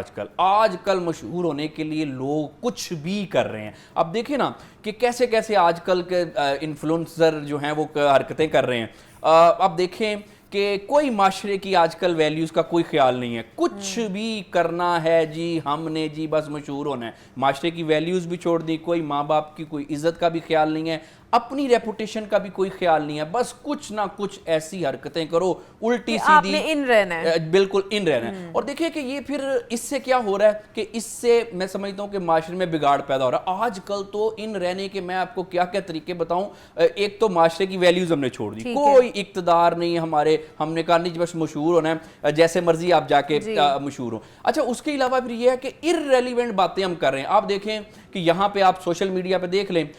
आजकल मशहूर होने के लिए लोग कुछ भी कर रहे हैं। अब देखें ना कि कैसे कैसे आजकल के इन्फ्लुएंसर जो हैं वो हरकतें कर रहे हैं। अब देखें कि कोई माशरे की आजकल वैल्यूज़ का कोई ख्याल नहीं है, कुछ भी करना है जी हमने जी बस मशहूर होना है, माशरे की वैल्यूज़ भी छोड़ दी, कोई माँ बाप की कोई इज़्ज़त का भी ख्याल नहीं है, अपनी रेपुटेशन का भी कोई ख्याल नहीं है, बस कुछ ना कुछ ऐसी हरकतें करो उल्टी सीधी, इन रहना है, बिल्कुल इन रहना है। और देखिए कि ये फिर इससे क्या हो रहा है कि इससे मैं समझता हूँ कि माशरे में बिगाड़ पैदा हो रहा है। आजकल तो इन रहने के मैं आपको क्या क्या तरीके बताऊँ। एक तो माशरे की वैल्यूज हमने छोड़ दी, कोई इक्तदार नहीं हमारे, हमने कहा नहीं बस मशहूर होना है, जैसे मर्जी आप जाके मशहूर हो। अच्छा, उसके अलावा फिर ये है कि इर्रेलीवेंट बातें हम कर रहे हैं। आप देखें कि यहाँ पे आप सोशल मीडिया पे देख लें,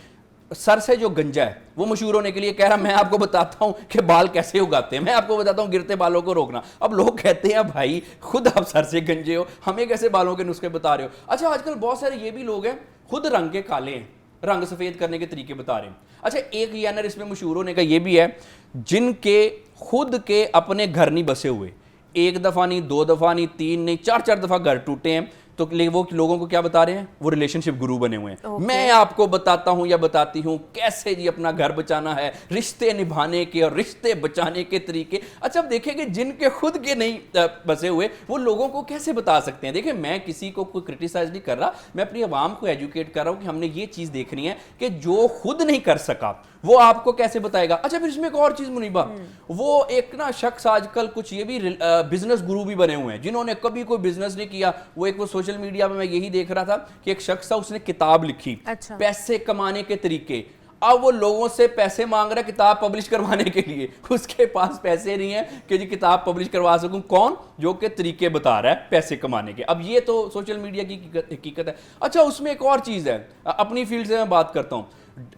सर से जो गंजा है वो मशहूर होने के लिए कह रहा मैं आपको बताता हूं कि बाल कैसे उगाते हैं, मैं आपको बताता हूं गिरते बालों को रोकना। अब लोग कहते हैं भाई खुद आप सर से गंजे हो, हमें कैसे बालों के नुस्खे बता रहे हो। अच्छा, आजकल बहुत सारे ये भी लोग हैं खुद रंग के काले हैं, रंग सफेद करने के तरीके बता रहे हैं। अच्छा, एक यानर इसमें मशहूर होने का ये भी है, जिनके खुद के अपने घर नहीं बसे हुए, एक दफा नहीं, दो दफा नहीं, तीन नहीं, चार दफा घर टूटे हैं, तो वो लोगों को क्या बता रहे हैं, वो रिलेशनशिप गुरु बने हुए हैं। मैं आपको बताता हूं या बताती हूं कैसे जी अपना घर बचाना है, रिश्ते निभाने के और रिश्ते बचाने के तरीके। अच्छा, अब देखेंगे जिनके खुद के नहीं बसे हुए वो लोगों को कैसे बता सकते हैं। देखिए, मैं किसी को कोई क्रिटिसाइज नहीं कर रहा, मैं अपनी आवाम को एजुकेट कर रहा हूं कि हमने ये चीज देखनी है कि जो खुद नहीं कर सका वो आपको कैसे बताएगा। अच्छा, फिर इसमें एक और चीज मुनीबा, वो एक ना शख्स आजकल कुछ ये भी बिजनेस गुरु भी बने हुए हैं जिन्होंने कभी कोई बिजनेस नहीं किया। वो सोशल मीडिया में मैं यही देख रहा था कि एक शख्स था, उसने किताब लिखी, अच्छा, पैसे कमाने के तरीके। अब वो लोगों से पैसे मांग रहा है किताब पब्लिश करवाने के लिए, उसके पास पैसे नहीं है कि जी किताब पब्लिश करवा सकूं। कौन? जो के तरीके बता रहा है पैसे कमाने के। अब ये तो सोशल मीडिया की हकीकत है। अच्छा, उसमें एक और चीज है, अपनी फील्ड से मैं बात करता हूं।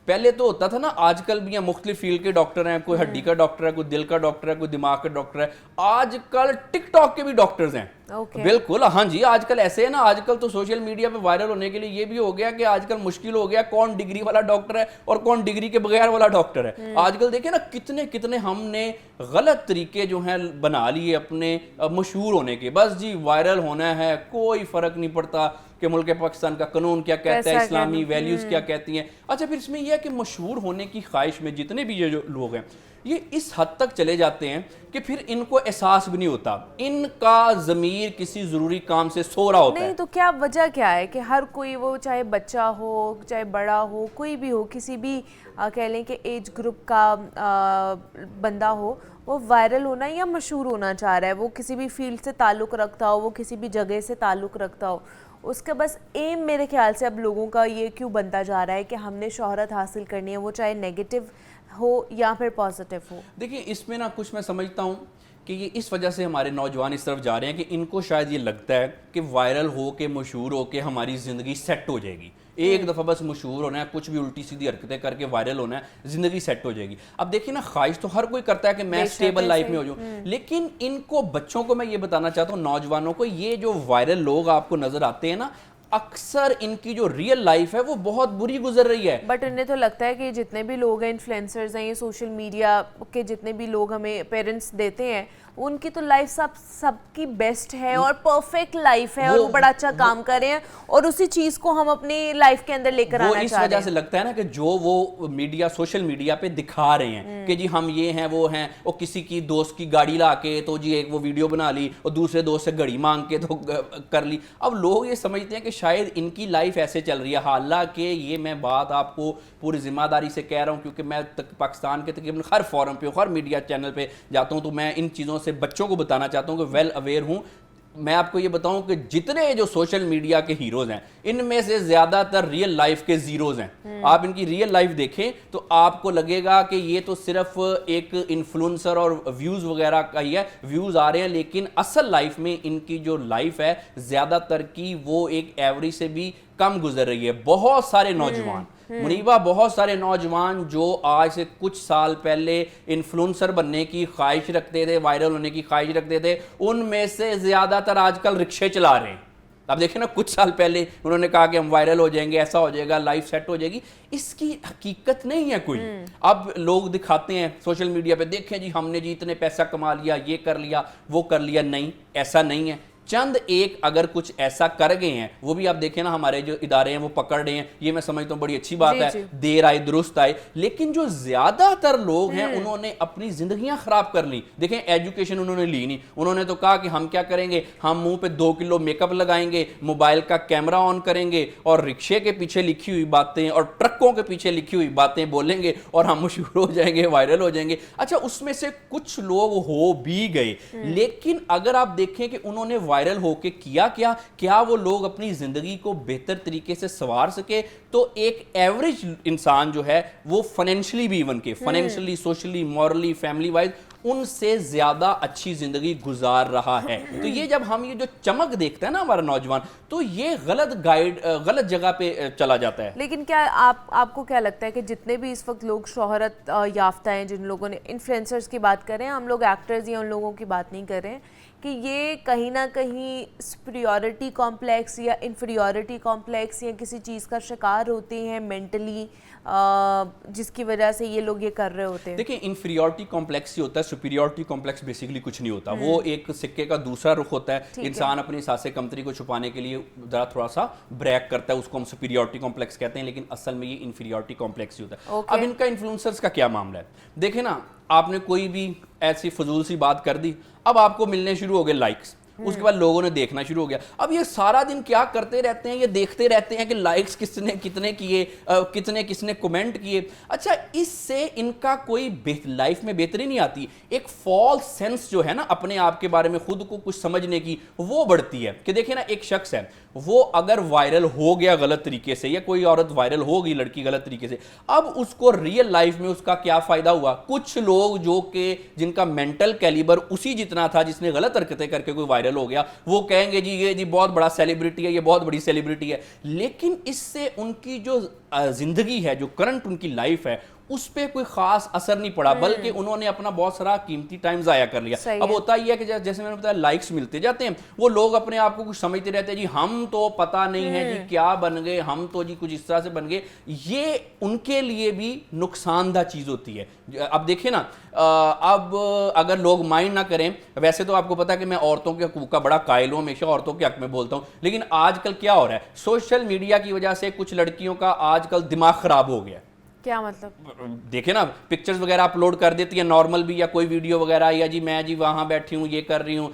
पहले तो होता था ना, आजकल भी मुख्तलिफ फील्ड के डॉक्टर हैं, कोई हड्डी का डॉक्टर है, कोई दिल का डॉक्टर है, कोई दिमाग का डॉक्टर है। आजकल टिकटॉक के भी डॉक्टर्स हैं। बिल्कुल, हाँ जी, आजकल ऐसे है ना, आजकल तो सोशल मीडिया पे वायरल होने के लिए ये भी हो गया कि आजकल मुश्किल हो गया कौन डिग्री वाला डॉक्टर है और कौन डिग्री के बगैर वाला डॉक्टर है। आजकल देखिए ना कितने कितने हमने गलत तरीके जो हैं बना लिए अपने मशहूर होने के। बस जी वायरल होना है, कोई फर्क नहीं पड़ता कि मुल्क पाकिस्तान का कानून क्या कहता है, इस्लामी वैल्यूज क्या कहती हैं। अच्छा, फिर इसमें यह है कि मशहूर होने की ख्वाहिश में जितने भी ये जो लोग हैं ये इस हद तक चले जाते हैं कि फिर इनको एहसास भी नहीं होता, इनका ज़मीर किसी ज़रूरी काम से सो रहा होता है। नहीं तो क्या वजह क्या है कि हर कोई, वो चाहे बच्चा हो चाहे बड़ा हो, कोई भी हो, किसी भी कह लें कि एज ग्रुप का बंदा हो, वो वायरल होना या मशहूर होना चाह रहा है। वो किसी भी फील्ड से ताल्लुक़ रखता हो, वो किसी भी जगह से ताल्लुक़ रखता हो, उसका बस एम मेरे ख्याल से अब लोगों का ये क्यों बनता जा रहा है कि हमने शोहरत हासिल करनी है, वो चाहे नेगेटिव हो या फिर पॉजिटिव हो। देखिए, इसमें ना कुछ मैं समझता हूँ कि ये इस वजह से हमारे नौजवान इस तरफ जा रहे हैं कि इनको शायद ये लगता है कि वायरल हो के मशहूर हो के हमारी ज़िंदगी सेट हो जाएगी, एक दफ़ा बस मशहूर होना है, कुछ भी उल्टी सीधी हरकतें करके वायरल होना है, ज़िंदगी सेट हो जाएगी। अब देखिए ना, ख्वाहिश तो हर कोई करता है कि मैं स्टेबल लाइफ में हो जाऊँ, लेकिन इनको बच्चों को मैं ये बताना चाहता हूँ, नौजवानों को, ये जो वायरल लोग आपको नज़र आते हैं ना, अक्सर इनकी जो रियल लाइफ है वो बहुत बुरी गुजर रही है। बट उन्हें तो लगता है कि जितने भी लोग हैं, इन्फ्लुएंसर्स हैं, ये सोशल मीडिया के जितने भी लोग हमें पेरेंट्स देते हैं, उनकी तो लाइफ सबकी बेस्ट है और परफेक्ट लाइफ है और वो बड़ा अच्छा काम कर रहे हैं और उसी चीज को हम अपनी लाइफ के अंदर लेकर आना चाह रहे हैं। इस वजह से लगता है ना कि जो वो मीडिया, सोशल मीडिया पे दिखा रहे हैं कि जी हम ये हैं वो हैं, और किसी की दोस्त की गाड़ी ला के तो जी एक वो वीडियो बना ली और दूसरे दोस्त से घड़ी मांग के तो कर ली। अब लोग ये समझते हैं कि शायद इनकी लाइफ ऐसे चल रही है, हालांकि ये मैं बात आपको पूरी जिम्मेदारी से कह रहा हूँ क्योंकि मैं पाकिस्तान के तकरीबन हर फोरम पे, हर मीडिया चैनल पे जाता हूँ, तो मैं इन चीज़ों से बच्चों को बताना चाहता हूँ कि वेल अवेयर हूँ। मैं आपको ये बताऊं कि जितने जो सोशल मीडिया के हीरोज हैं, इनमें से ज्यादातर रियल लाइफ के जीरोज हैं। आप इनकी रियल लाइफ देखें तो आपको लगेगा कि ये तो सिर्फ एक इन्फ्लुएंसर और व्यूज वगैरह का ही है, व्यूज आ रहे हैं, लेकिन असल लाइफ में इनकी जो लाइफ है ज्यादातर की वो एक एवरेज से भी कम गुजर रही है। बहुत सारे नौजवान मुनीबा, बहुत सारे नौजवान जो आज से कुछ साल पहले इन्फ्लुएंसर बनने की ख्वाहिश रखते थे, वायरल होने की ख्वाहिश रखते थे, उनमें से ज्यादातर आजकल रिक्शे चला रहे हैं। अब देखिए ना, कुछ साल पहले उन्होंने कहा कि हम वायरल हो जाएंगे, ऐसा हो जाएगा, लाइफ सेट हो जाएगी। इसकी हकीकत नहीं है कोई। अब लोग दिखाते हैं सोशल मीडिया पे, देखें जी हमने जी इतने पैसा कमा लिया, ये कर लिया, वो कर लिया। नहीं, ऐसा नहीं है। चंद एक अगर कुछ ऐसा कर गए हैं, वो भी आप देखें ना, हमारे जो इदारे हैं वो पकड़ रहे हैं, ये मैं समझता हूँ बड़ी अच्छी बात है, देर आए दुरुस्त आए। लेकिन जो ज्यादातर लोग हैं उन्होंने अपनी जिंदगियां खराब कर ली। देखें, एजुकेशन उन्होंने ली नहीं, उन्होंने तो कहा कि हम क्या करेंगे, हम मुंह पे 2 किलो मेकअप लगाएंगे, मोबाइल का कैमरा ऑन करेंगे और रिक्शे के पीछे लिखी हुई बातें और ट्रकों के पीछे लिखी हुई बातें बोलेंगे और हम मशहूर हो जाएंगे, वायरल हो जाएंगे। अच्छा, उसमें से कुछ लोग हो भी गए, लेकिन अगर आप देखें कि उन्होंने वायरल होके किया क्या वो लोग अपनी जिंदगी को बेहतर तरीके से संवार सके? तो एक एवरेज इंसान जो है वो फाइनेंशियली भी, इवन के financially, socially, morally, family wise उनसे ज्यादा अच्छी जिंदगी गुजार रहा है। तो ये जब हम ये जो चमक देखते हैं ना हमारा नौजवान, तो ये गलत जगह पे चला जाता है। लेकिन क्या आपको क्या लगता है कि जितने भी इस वक्त लोग शोहरत याफ्ता हैं, जिन लोगों ने, इन्फ्लुएंसर्स की बात कर रहे हैं हम लोग, एक्टर्स या उन लोगों की बात नहीं कर रहे हैं, कि ये कहीं ना कहीं सुपीरियॉरिटी कॉम्प्लेक्स या इन्फीरियॉरिटी कॉम्प्लेक्स या किसी चीज़ का शिकार होते हैं मेंटली, जिसकी वजह से ये लोग ये कर रहे होते हैं? देखिए, इन्फीरियॉरिटी कॉम्प्लेक्स ही होता है, सुपीरियॉरिटी कॉम्प्लेक्स बेसिकली कुछ नहीं होता। वो एक सिक्के का दूसरा रुख होता है। इंसान अपनी सासे कमतरी को छुपाने के लिए जरा थोड़ा सा ब्रैक करता है, उसको हम सुपीरियॉरिटी कॉम्प्लेक्स कहते हैं, लेकिन असल में ये इन्फीरियॉरिटी कॉम्प्लेक्स ही होता है। अब इनका इन्फ्लुएंसर्स का क्या मामला है? देखे ना, आपने कोई भी ऐसी फजूल सी बात कर दी, अब आपको मिलने शुरू हो गए लाइक्स, उसके बाद लोगों ने देखना शुरू हो गया। अब ये सारा दिन क्या करते रहते हैं, ये देखते रहते हैं कि लाइक्स किसने कितने किए, किसने कमेंट किए। अच्छा, इससे इनका कोई लाइफ में बेहतरी नहीं आती। एक फॉल्स सेंस जो है ना अपने आप के बारे में, खुद को कुछ समझने की, वो बढ़ती है। कि देखिए ना, एक शख्स है, वो अगर वायरल हो गया गलत तरीके से, या कोई औरत वायरल हो गई, लड़की गलत तरीके से, अब उसको रियल लाइफ में उसका क्या फायदा हुआ? कुछ लोग जो कि जिनका मेंटल कैलिबर उसी जितना था जिसने गलत हरकतें करके कोई वायरल हो गया, वो कहेंगे जी ये जी बहुत बड़ा सेलिब्रिटी है, ये बहुत बड़ी सेलिब्रिटी है। लेकिन इससे उनकी जो जिंदगी है, जो करंट उनकी लाइफ है, उस पर कोई खास असर नहीं पड़ा, बल्कि उन्होंने अपना बहुत सारा कीमती टाइम जाया कर लिया। अब होता ही है कि जैसे मैंने बताया, लाइक्स मिलते जाते हैं, वो लोग अपने आप को कुछ समझते रहते हैं, जी हम तो पता नहीं है जी क्या बन गए, हम तो जी कुछ इस तरह से बन गए। ये उनके लिए भी नुकसानदा चीज होती है। अब देखिए ना, अब अगर लोग माइंड ना करें, वैसे तो आपको पता है कि मैं औरतों के हकूक का बड़ा कायल हूं, हमेशा औरतों के हक में बोलता हूं, लेकिन आजकल क्या हो रहा है, सोशल मीडिया की वजह से कुछ लड़कियों का आजकल दिमाग खराब हो गया। क्या मतलब? देखे ना, पिक्चर्स वगैरह अपलोड कर देती है, नॉर्मल भी, या कोई वीडियो वगैरह, या जी मैं जी वहां बैठी हूँ, ये कर रही हूँ,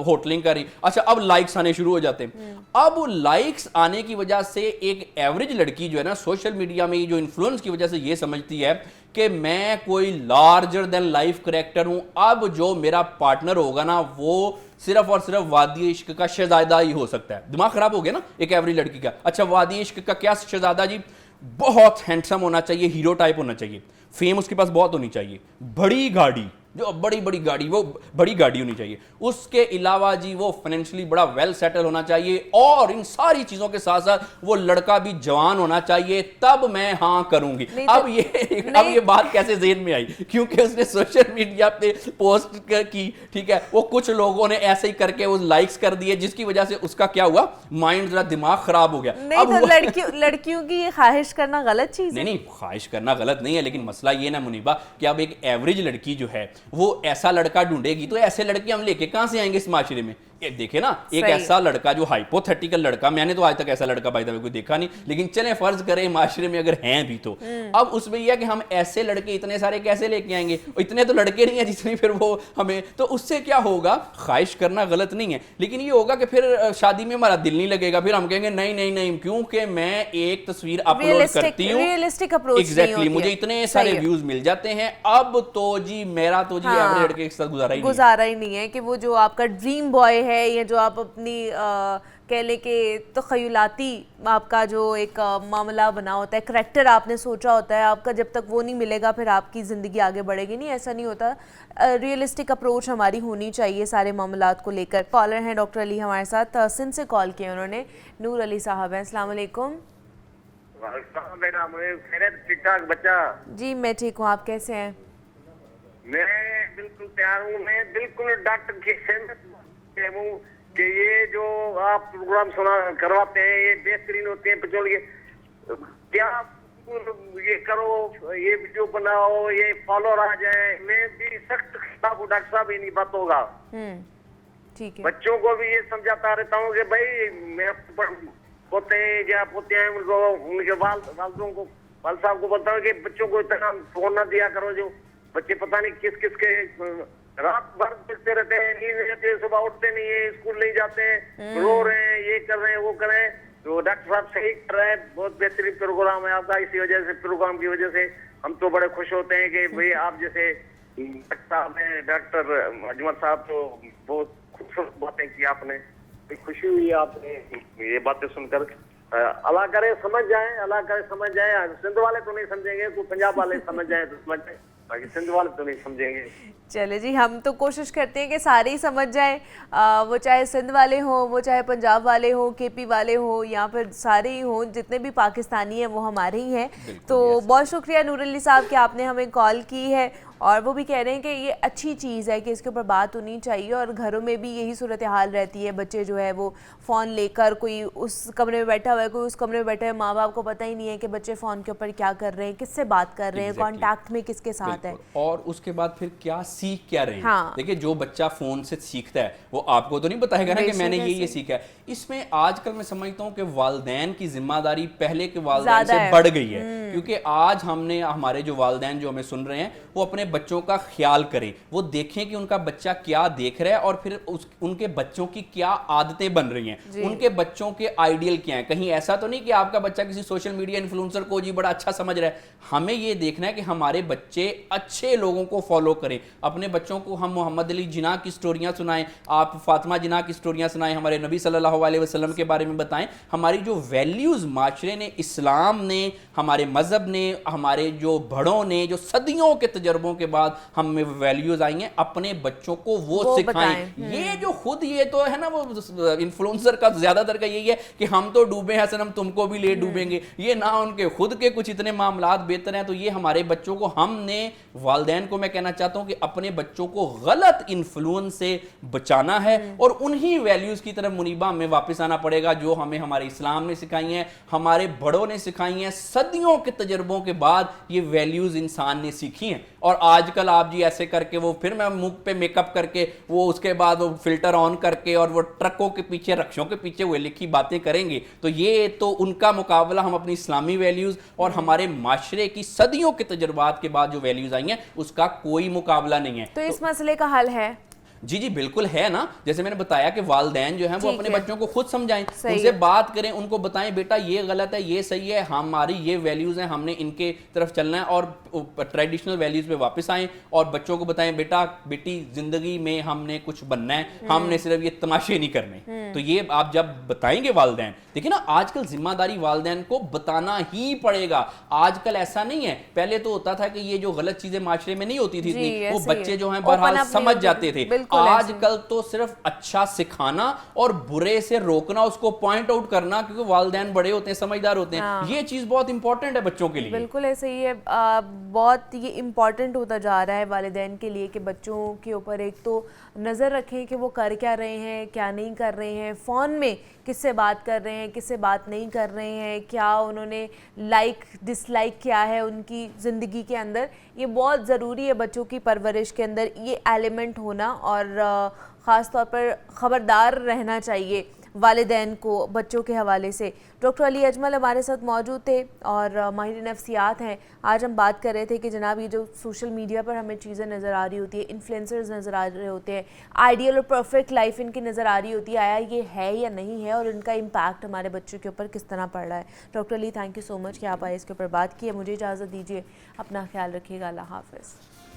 होटलिंग कर रही। अच्छा, अब लाइक्स आने शुरू हो जाते हैं। अब लाइक्स आने की वजह से एक एवरेज लड़की जो है ना, सोशल मीडिया में जो इन्फ्लुएंस की वजह से ये समझती है कि मैं कोई लार्जर देन लाइफ कैरेक्टर हूं। अब जो मेरा पार्टनर होगा ना, वो सिर्फ और सिर्फ वादी इश्क का शहजादा ही हो सकता है। दिमाग खराब हो गया ना एक एवरेज लड़की का। अच्छा, वादी इश्क का क्या शहजादा जी? बहुत हैंडसम होना चाहिए, हीरो टाइप होना चाहिए, फेम उसके पास बहुत होनी चाहिए, बड़ी गाड़ी, जो बड़ी बड़ी गाड़ी, वो बड़ी गाड़ी होनी चाहिए। उसके अलावा जी वो फाइनेंशियली बड़ा वेल सेटल होना चाहिए, और इन सारी चीजों के साथ साथ वो लड़का भी जवान होना चाहिए, तब मैं हाँ करूंगी। अब ये बात कैसे ज़हन में आई? क्योंकि उसने सोशल मीडिया पे पोस्ट की, ठीक है, वो कुछ लोगों ने ऐसे ही करके वो लाइक्स कर दिए, जिसकी वजह से उसका क्या हुआ, माइंड जरा दिमाग खराब हो गया। नहीं तो लड़कियों की ये ख्वाहिश करना गलत चीज है? नहीं, ख्वाहिश करना गलत नहीं है, लेकिन मसला ये ना मुनीबा कि अब एक एवरेज लड़की जो है वो ऐसा लड़का ढूंढेगी, तो ऐसे लड़के हम लेके कहां से आएंगे इस माशरे में? एक देखे ना, एक ऐसा लड़का जो हाइपोथेटिकल लड़का, मैंने तो आज तक ऐसा लड़का भाई कोई देखा नहीं, लेकिन चलें फर्ज करें माशरे में अगर हैं भी तो अब उसमें यह कि हम ऐसे लड़के इतने सारे कैसे लेके आएंगे? इतने तो लड़के नहीं है जितने फिर वो हमें, तो उससे क्या होगा, ख्वाहिश करना गलत नहीं है, लेकिन ये होगा कि फिर शादी में हमारा दिल नहीं लगेगा, फिर हम कहेंगे नहीं नहीं नहीं, क्योंकि मैं एक तस्वीर अपलोड करती हूँ, रियलिस्टिक अप्रोच, एग्जैक्टली, मुझे इतने सारे व्यूज मिल जाते हैं, अब तो जी मेरा तो जी एवरेज लड़के के साथ गुजारा ही नहीं है कि वो जो आपका ड्रीम बॉय है, या जो आप अपनी कह ले के तख़य्युलाती आपका जो एक मामला बना होता है, करैक्टर आपने सोचा होता है आपका, जब तक वो नहीं मिलेगा फिर आपकी ज़िंदगी आगे बढ़ेगी नहीं, ऐसा नहीं होता। रियलिस्टिक अप्रोच हमारी होनी चाहिए सारे मामलात को लेकर। कॉलर हैं डॉक्टर अली हमारे साथ, सिंध से कॉल किया उन्होंने, नूर अली साहब हैं। अस्सलाम वालेकुम। ठीक ठाक बच्चा जी मैं ठीक हूँ, आप कैसे हैं? मैं बिल्कुल तैयार हूँ, मैं बिल्कुल डॉक्टर की सहमत हूँ कि ये जो आप प्रोग्राम सुना करवाते हैं ये बेहतरीन होते हैं। पेट्रोल ये क्या ये करो, ये वीडियो बनाओ, ये फॉलोअर आ जाए, मैं भी सख्त खिलाफ हूँ डॉक्टर साहब, इन्हीं बात होगा। ठीक है, बच्चों को भी ये समझाता रहता हूँ कि भाई मैं पोते या पोते हैं उनको, उनके वालदों को, वाल साहब को बताओ कि बच्चों को इतना फोन ना दिया करो, जो बच्चे पता नहीं किस किस के रात भर देखते रहते हैं, नींद नहीं आती, सुबह उठते नहीं है, स्कूल नहीं जाते हैं, रो रहे हैं, ये कर रहे हैं, वो कर रहे हैं। तो डॉक्टर साहब सही कर रहे हैं, बहुत बेहतरीन प्रोग्राम है आपका। इसी वजह से, प्रोग्राम की वजह से हम तो बड़े खुश होते हैं कि भाई आप जैसे साहब हैं, डॉक्टर अजमत साहब, तो बहुत खूबसूरत बातें की आपने, खुशी हुई आपने ये बातें सुनकर। अल्लाह करे समझ जाए, अल्लाह करे समझ जाए। सिंध वाले तो नहीं समझेंगे, कोई पंजाब वाले समझ जाए तो समझ जाए, बाकी सिंध वाले तो नहीं समझेंगे। चले जी, हम तो कोशिश करते हैं कि सारे ही समझ जाएं, वो चाहे सिंध वाले हों, वो चाहे पंजाब वाले हों, केपी वाले हों, या फिर सारे ही हों, जितने भी पाकिस्तानी हैं वो हमारे ही हैं। तो बहुत शुक्रिया नूर अली साहब कि आपने हमें कॉल की है, और वो भी कह रहे हैं कि ये अच्छी चीज़ है कि इसके ऊपर बात होनी चाहिए, और घरों में भी यही सूरत हाल रहती है, बच्चे जो है वो फ़ोन लेकर, कोई उस कमरे में बैठा हुआ है, कोई उस कमरे में बैठा है, माँ बाप को पता ही नहीं है कि बच्चे फ़ोन के ऊपर क्या कर रहे हैं, किससे बात कर रहे हैं, कॉन्टैक्ट में किसके साथ है, और उसके बाद फिर क्या सीख क्या रहे हैं। हाँ। देखिए, जो बच्चा फ़ोन से सीखता है वो आपको तो नहीं बताएगा ना कि मैंने ये सीखा है। इसमें आजकल मैं समझता हूँ कि वालिदैन की जिम्मेदारी पहले के वालिदैन से बढ़ गई है, क्योंकि आज हमने, हमारे जो वालिदैन जो हमें सुन रहे हैं, वो अपने बच्चों का ख्याल करें, वो देखें कि उनका बच्चा क्या देख रहा है, और फिर उनके बच्चों की क्या आदतें बन रही हैं, उनके बच्चों के आइडियल क्या हैं। कहीं ऐसा तो नहीं कि आपका बच्चा किसी सोशल मीडिया इन्फ्लुएंसर को जी बड़ा अच्छा समझ रहा है। हमें ये देखना है कि हमारे बच्चे अच्छे लोगों को फॉलो करें। अपने बच्चों को हम मोहम्मद अली जिन्ना की स्टोरियां सुनाएं, आप फातिमा जिन्ना की स्टोरियां सुनाएं, हमारे नबी सल्लल्लाहु अलैहि वसल्लम के बारे में बताएं। हमारी जो वैल्यूज़ माशरे ने, इस्लाम ने, हमारे मज़हब ने, हमारे जो बड़ों ने, जो सदियों के तजर्बों के बाद हमें वैल्यूज आई हैं, अपने बच्चों को वो सिखाएं। ये जो खुद ये तो है ना, वो इन्फ्लुएंसर का ज्यादातर का यही है कि हम तो डूबे हैं सनम, तुमको भी ले डूबेंगे। ये ना उनके खुद के कुछ इतने मामलात बेहतर हैं, तो ये हमारे बच्चों को, हमने वालिदैन को मैं कहना चाहता हूं कि अपने बच्चों को गलत इन्फ्लुएंस से बचाना है, और उन्हीं वैल्यूज की तरफ मुनीबा में वापस आना पड़ेगा जो हमें हमारे इस्लाम ने सिखाई हैं, हमारे बड़ों ने सिखाई हैं, सदियों के तजर्बों के बाद ये वैल्यूज इंसान ने सीखी हैं। और आजकल आप जी ऐसे करके, वो फिर मैं मुंह पे मेकअप करके, वो उसके बाद वो फिल्टर ऑन करके, और वो ट्रकों के पीछे, रक्षों के पीछे वो लिखी बातें करेंगे, तो ये तो उनका मुकाबला हम अपनी इस्लामी वैल्यूज और हमारे माशरे की सदियों के तजुर्बात के बाद जो वैल्यूज आई हैं उसका कोई मुकाबला नहीं है। तो इस मसले का हल है? जी जी बिल्कुल है ना, जैसे मैंने बताया कि वालिदैन जो हैं वो अपने बच्चों को खुद समझाएं, उनसे बात करें, उनको बताएं बेटा ये गलत है ये सही है, हमारी ये वैल्यूज हैं, हमने इनके तरफ चलना है और ट्रेडिशनल वैल्यूज पे वापस आएं और बच्चों को बताएं बेटा बेटी जिंदगी में हमने कुछ बनना है, हमने सिर्फ ये तमाशे नहीं करने। तो ये आप जब बताएंगे वालिदैन, देखिए ना आजकल जिम्मेदारी वालिदैन को बताना ही पड़ेगा। आजकल ऐसा नहीं है, पहले तो होता था कि ये जो गलत चीजें माशरे में नहीं होती थी इतनी, वो बच्चे जो हैं बहरहाल समझ जाते थे। आजकल तो सिर्फ अच्छा सिखाना और बुरे से रोकना, उसको पॉइंट आउट करना, क्योंकि वालिदैन बड़े होते हैं, समझदार होते हैं, ये चीज बहुत इंपॉर्टेंट है बच्चों के लिए। बिल्कुल ऐसे ही है, बहुत ये इम्पॉर्टेंट होता जा रहा है वालिदैन के लिए कि बच्चों के ऊपर एक तो नज़र रखें कि वो कर क्या रहे हैं, क्या नहीं कर रहे हैं, फ़ोन में किससे बात कर रहे हैं, किससे बात नहीं कर रहे हैं, क्या उन्होंने लाइक डिसलाइक किया है उनकी ज़िंदगी के अंदर। ये बहुत ज़रूरी है बच्चों की परवरिश के अंदर ये एलिमेंट होना, और ख़ास तौर पर ख़बरदार रहना चाहिए वालिदैन को बच्चों के हवाले से। डॉक्टर अली अजमल हमारे साथ मौजूद थे और माहिर नफ्सियात हैं। आज हम बात कर रहे थे कि जनाब ये जो सोशल मीडिया पर हमें चीज़ें नज़र आ रही होती है, इन्फ्लुएंसर्स नज़र आ रहे होते हैं, आइडियल और परफेक्ट लाइफ इनकी नज़र आ रही होती है, आया ये है या नहीं है और इनका इम्पैक्ट हमारे बच्चों के ऊपर किस तरह पड़ रहा है। Doctor Ali thank you so much कि आप आए, इसके ऊपर बात की है। मुझे इजाज़त दीजिए, अपना ख्याल रखिएगा, अल्लाह हाफ़िज़।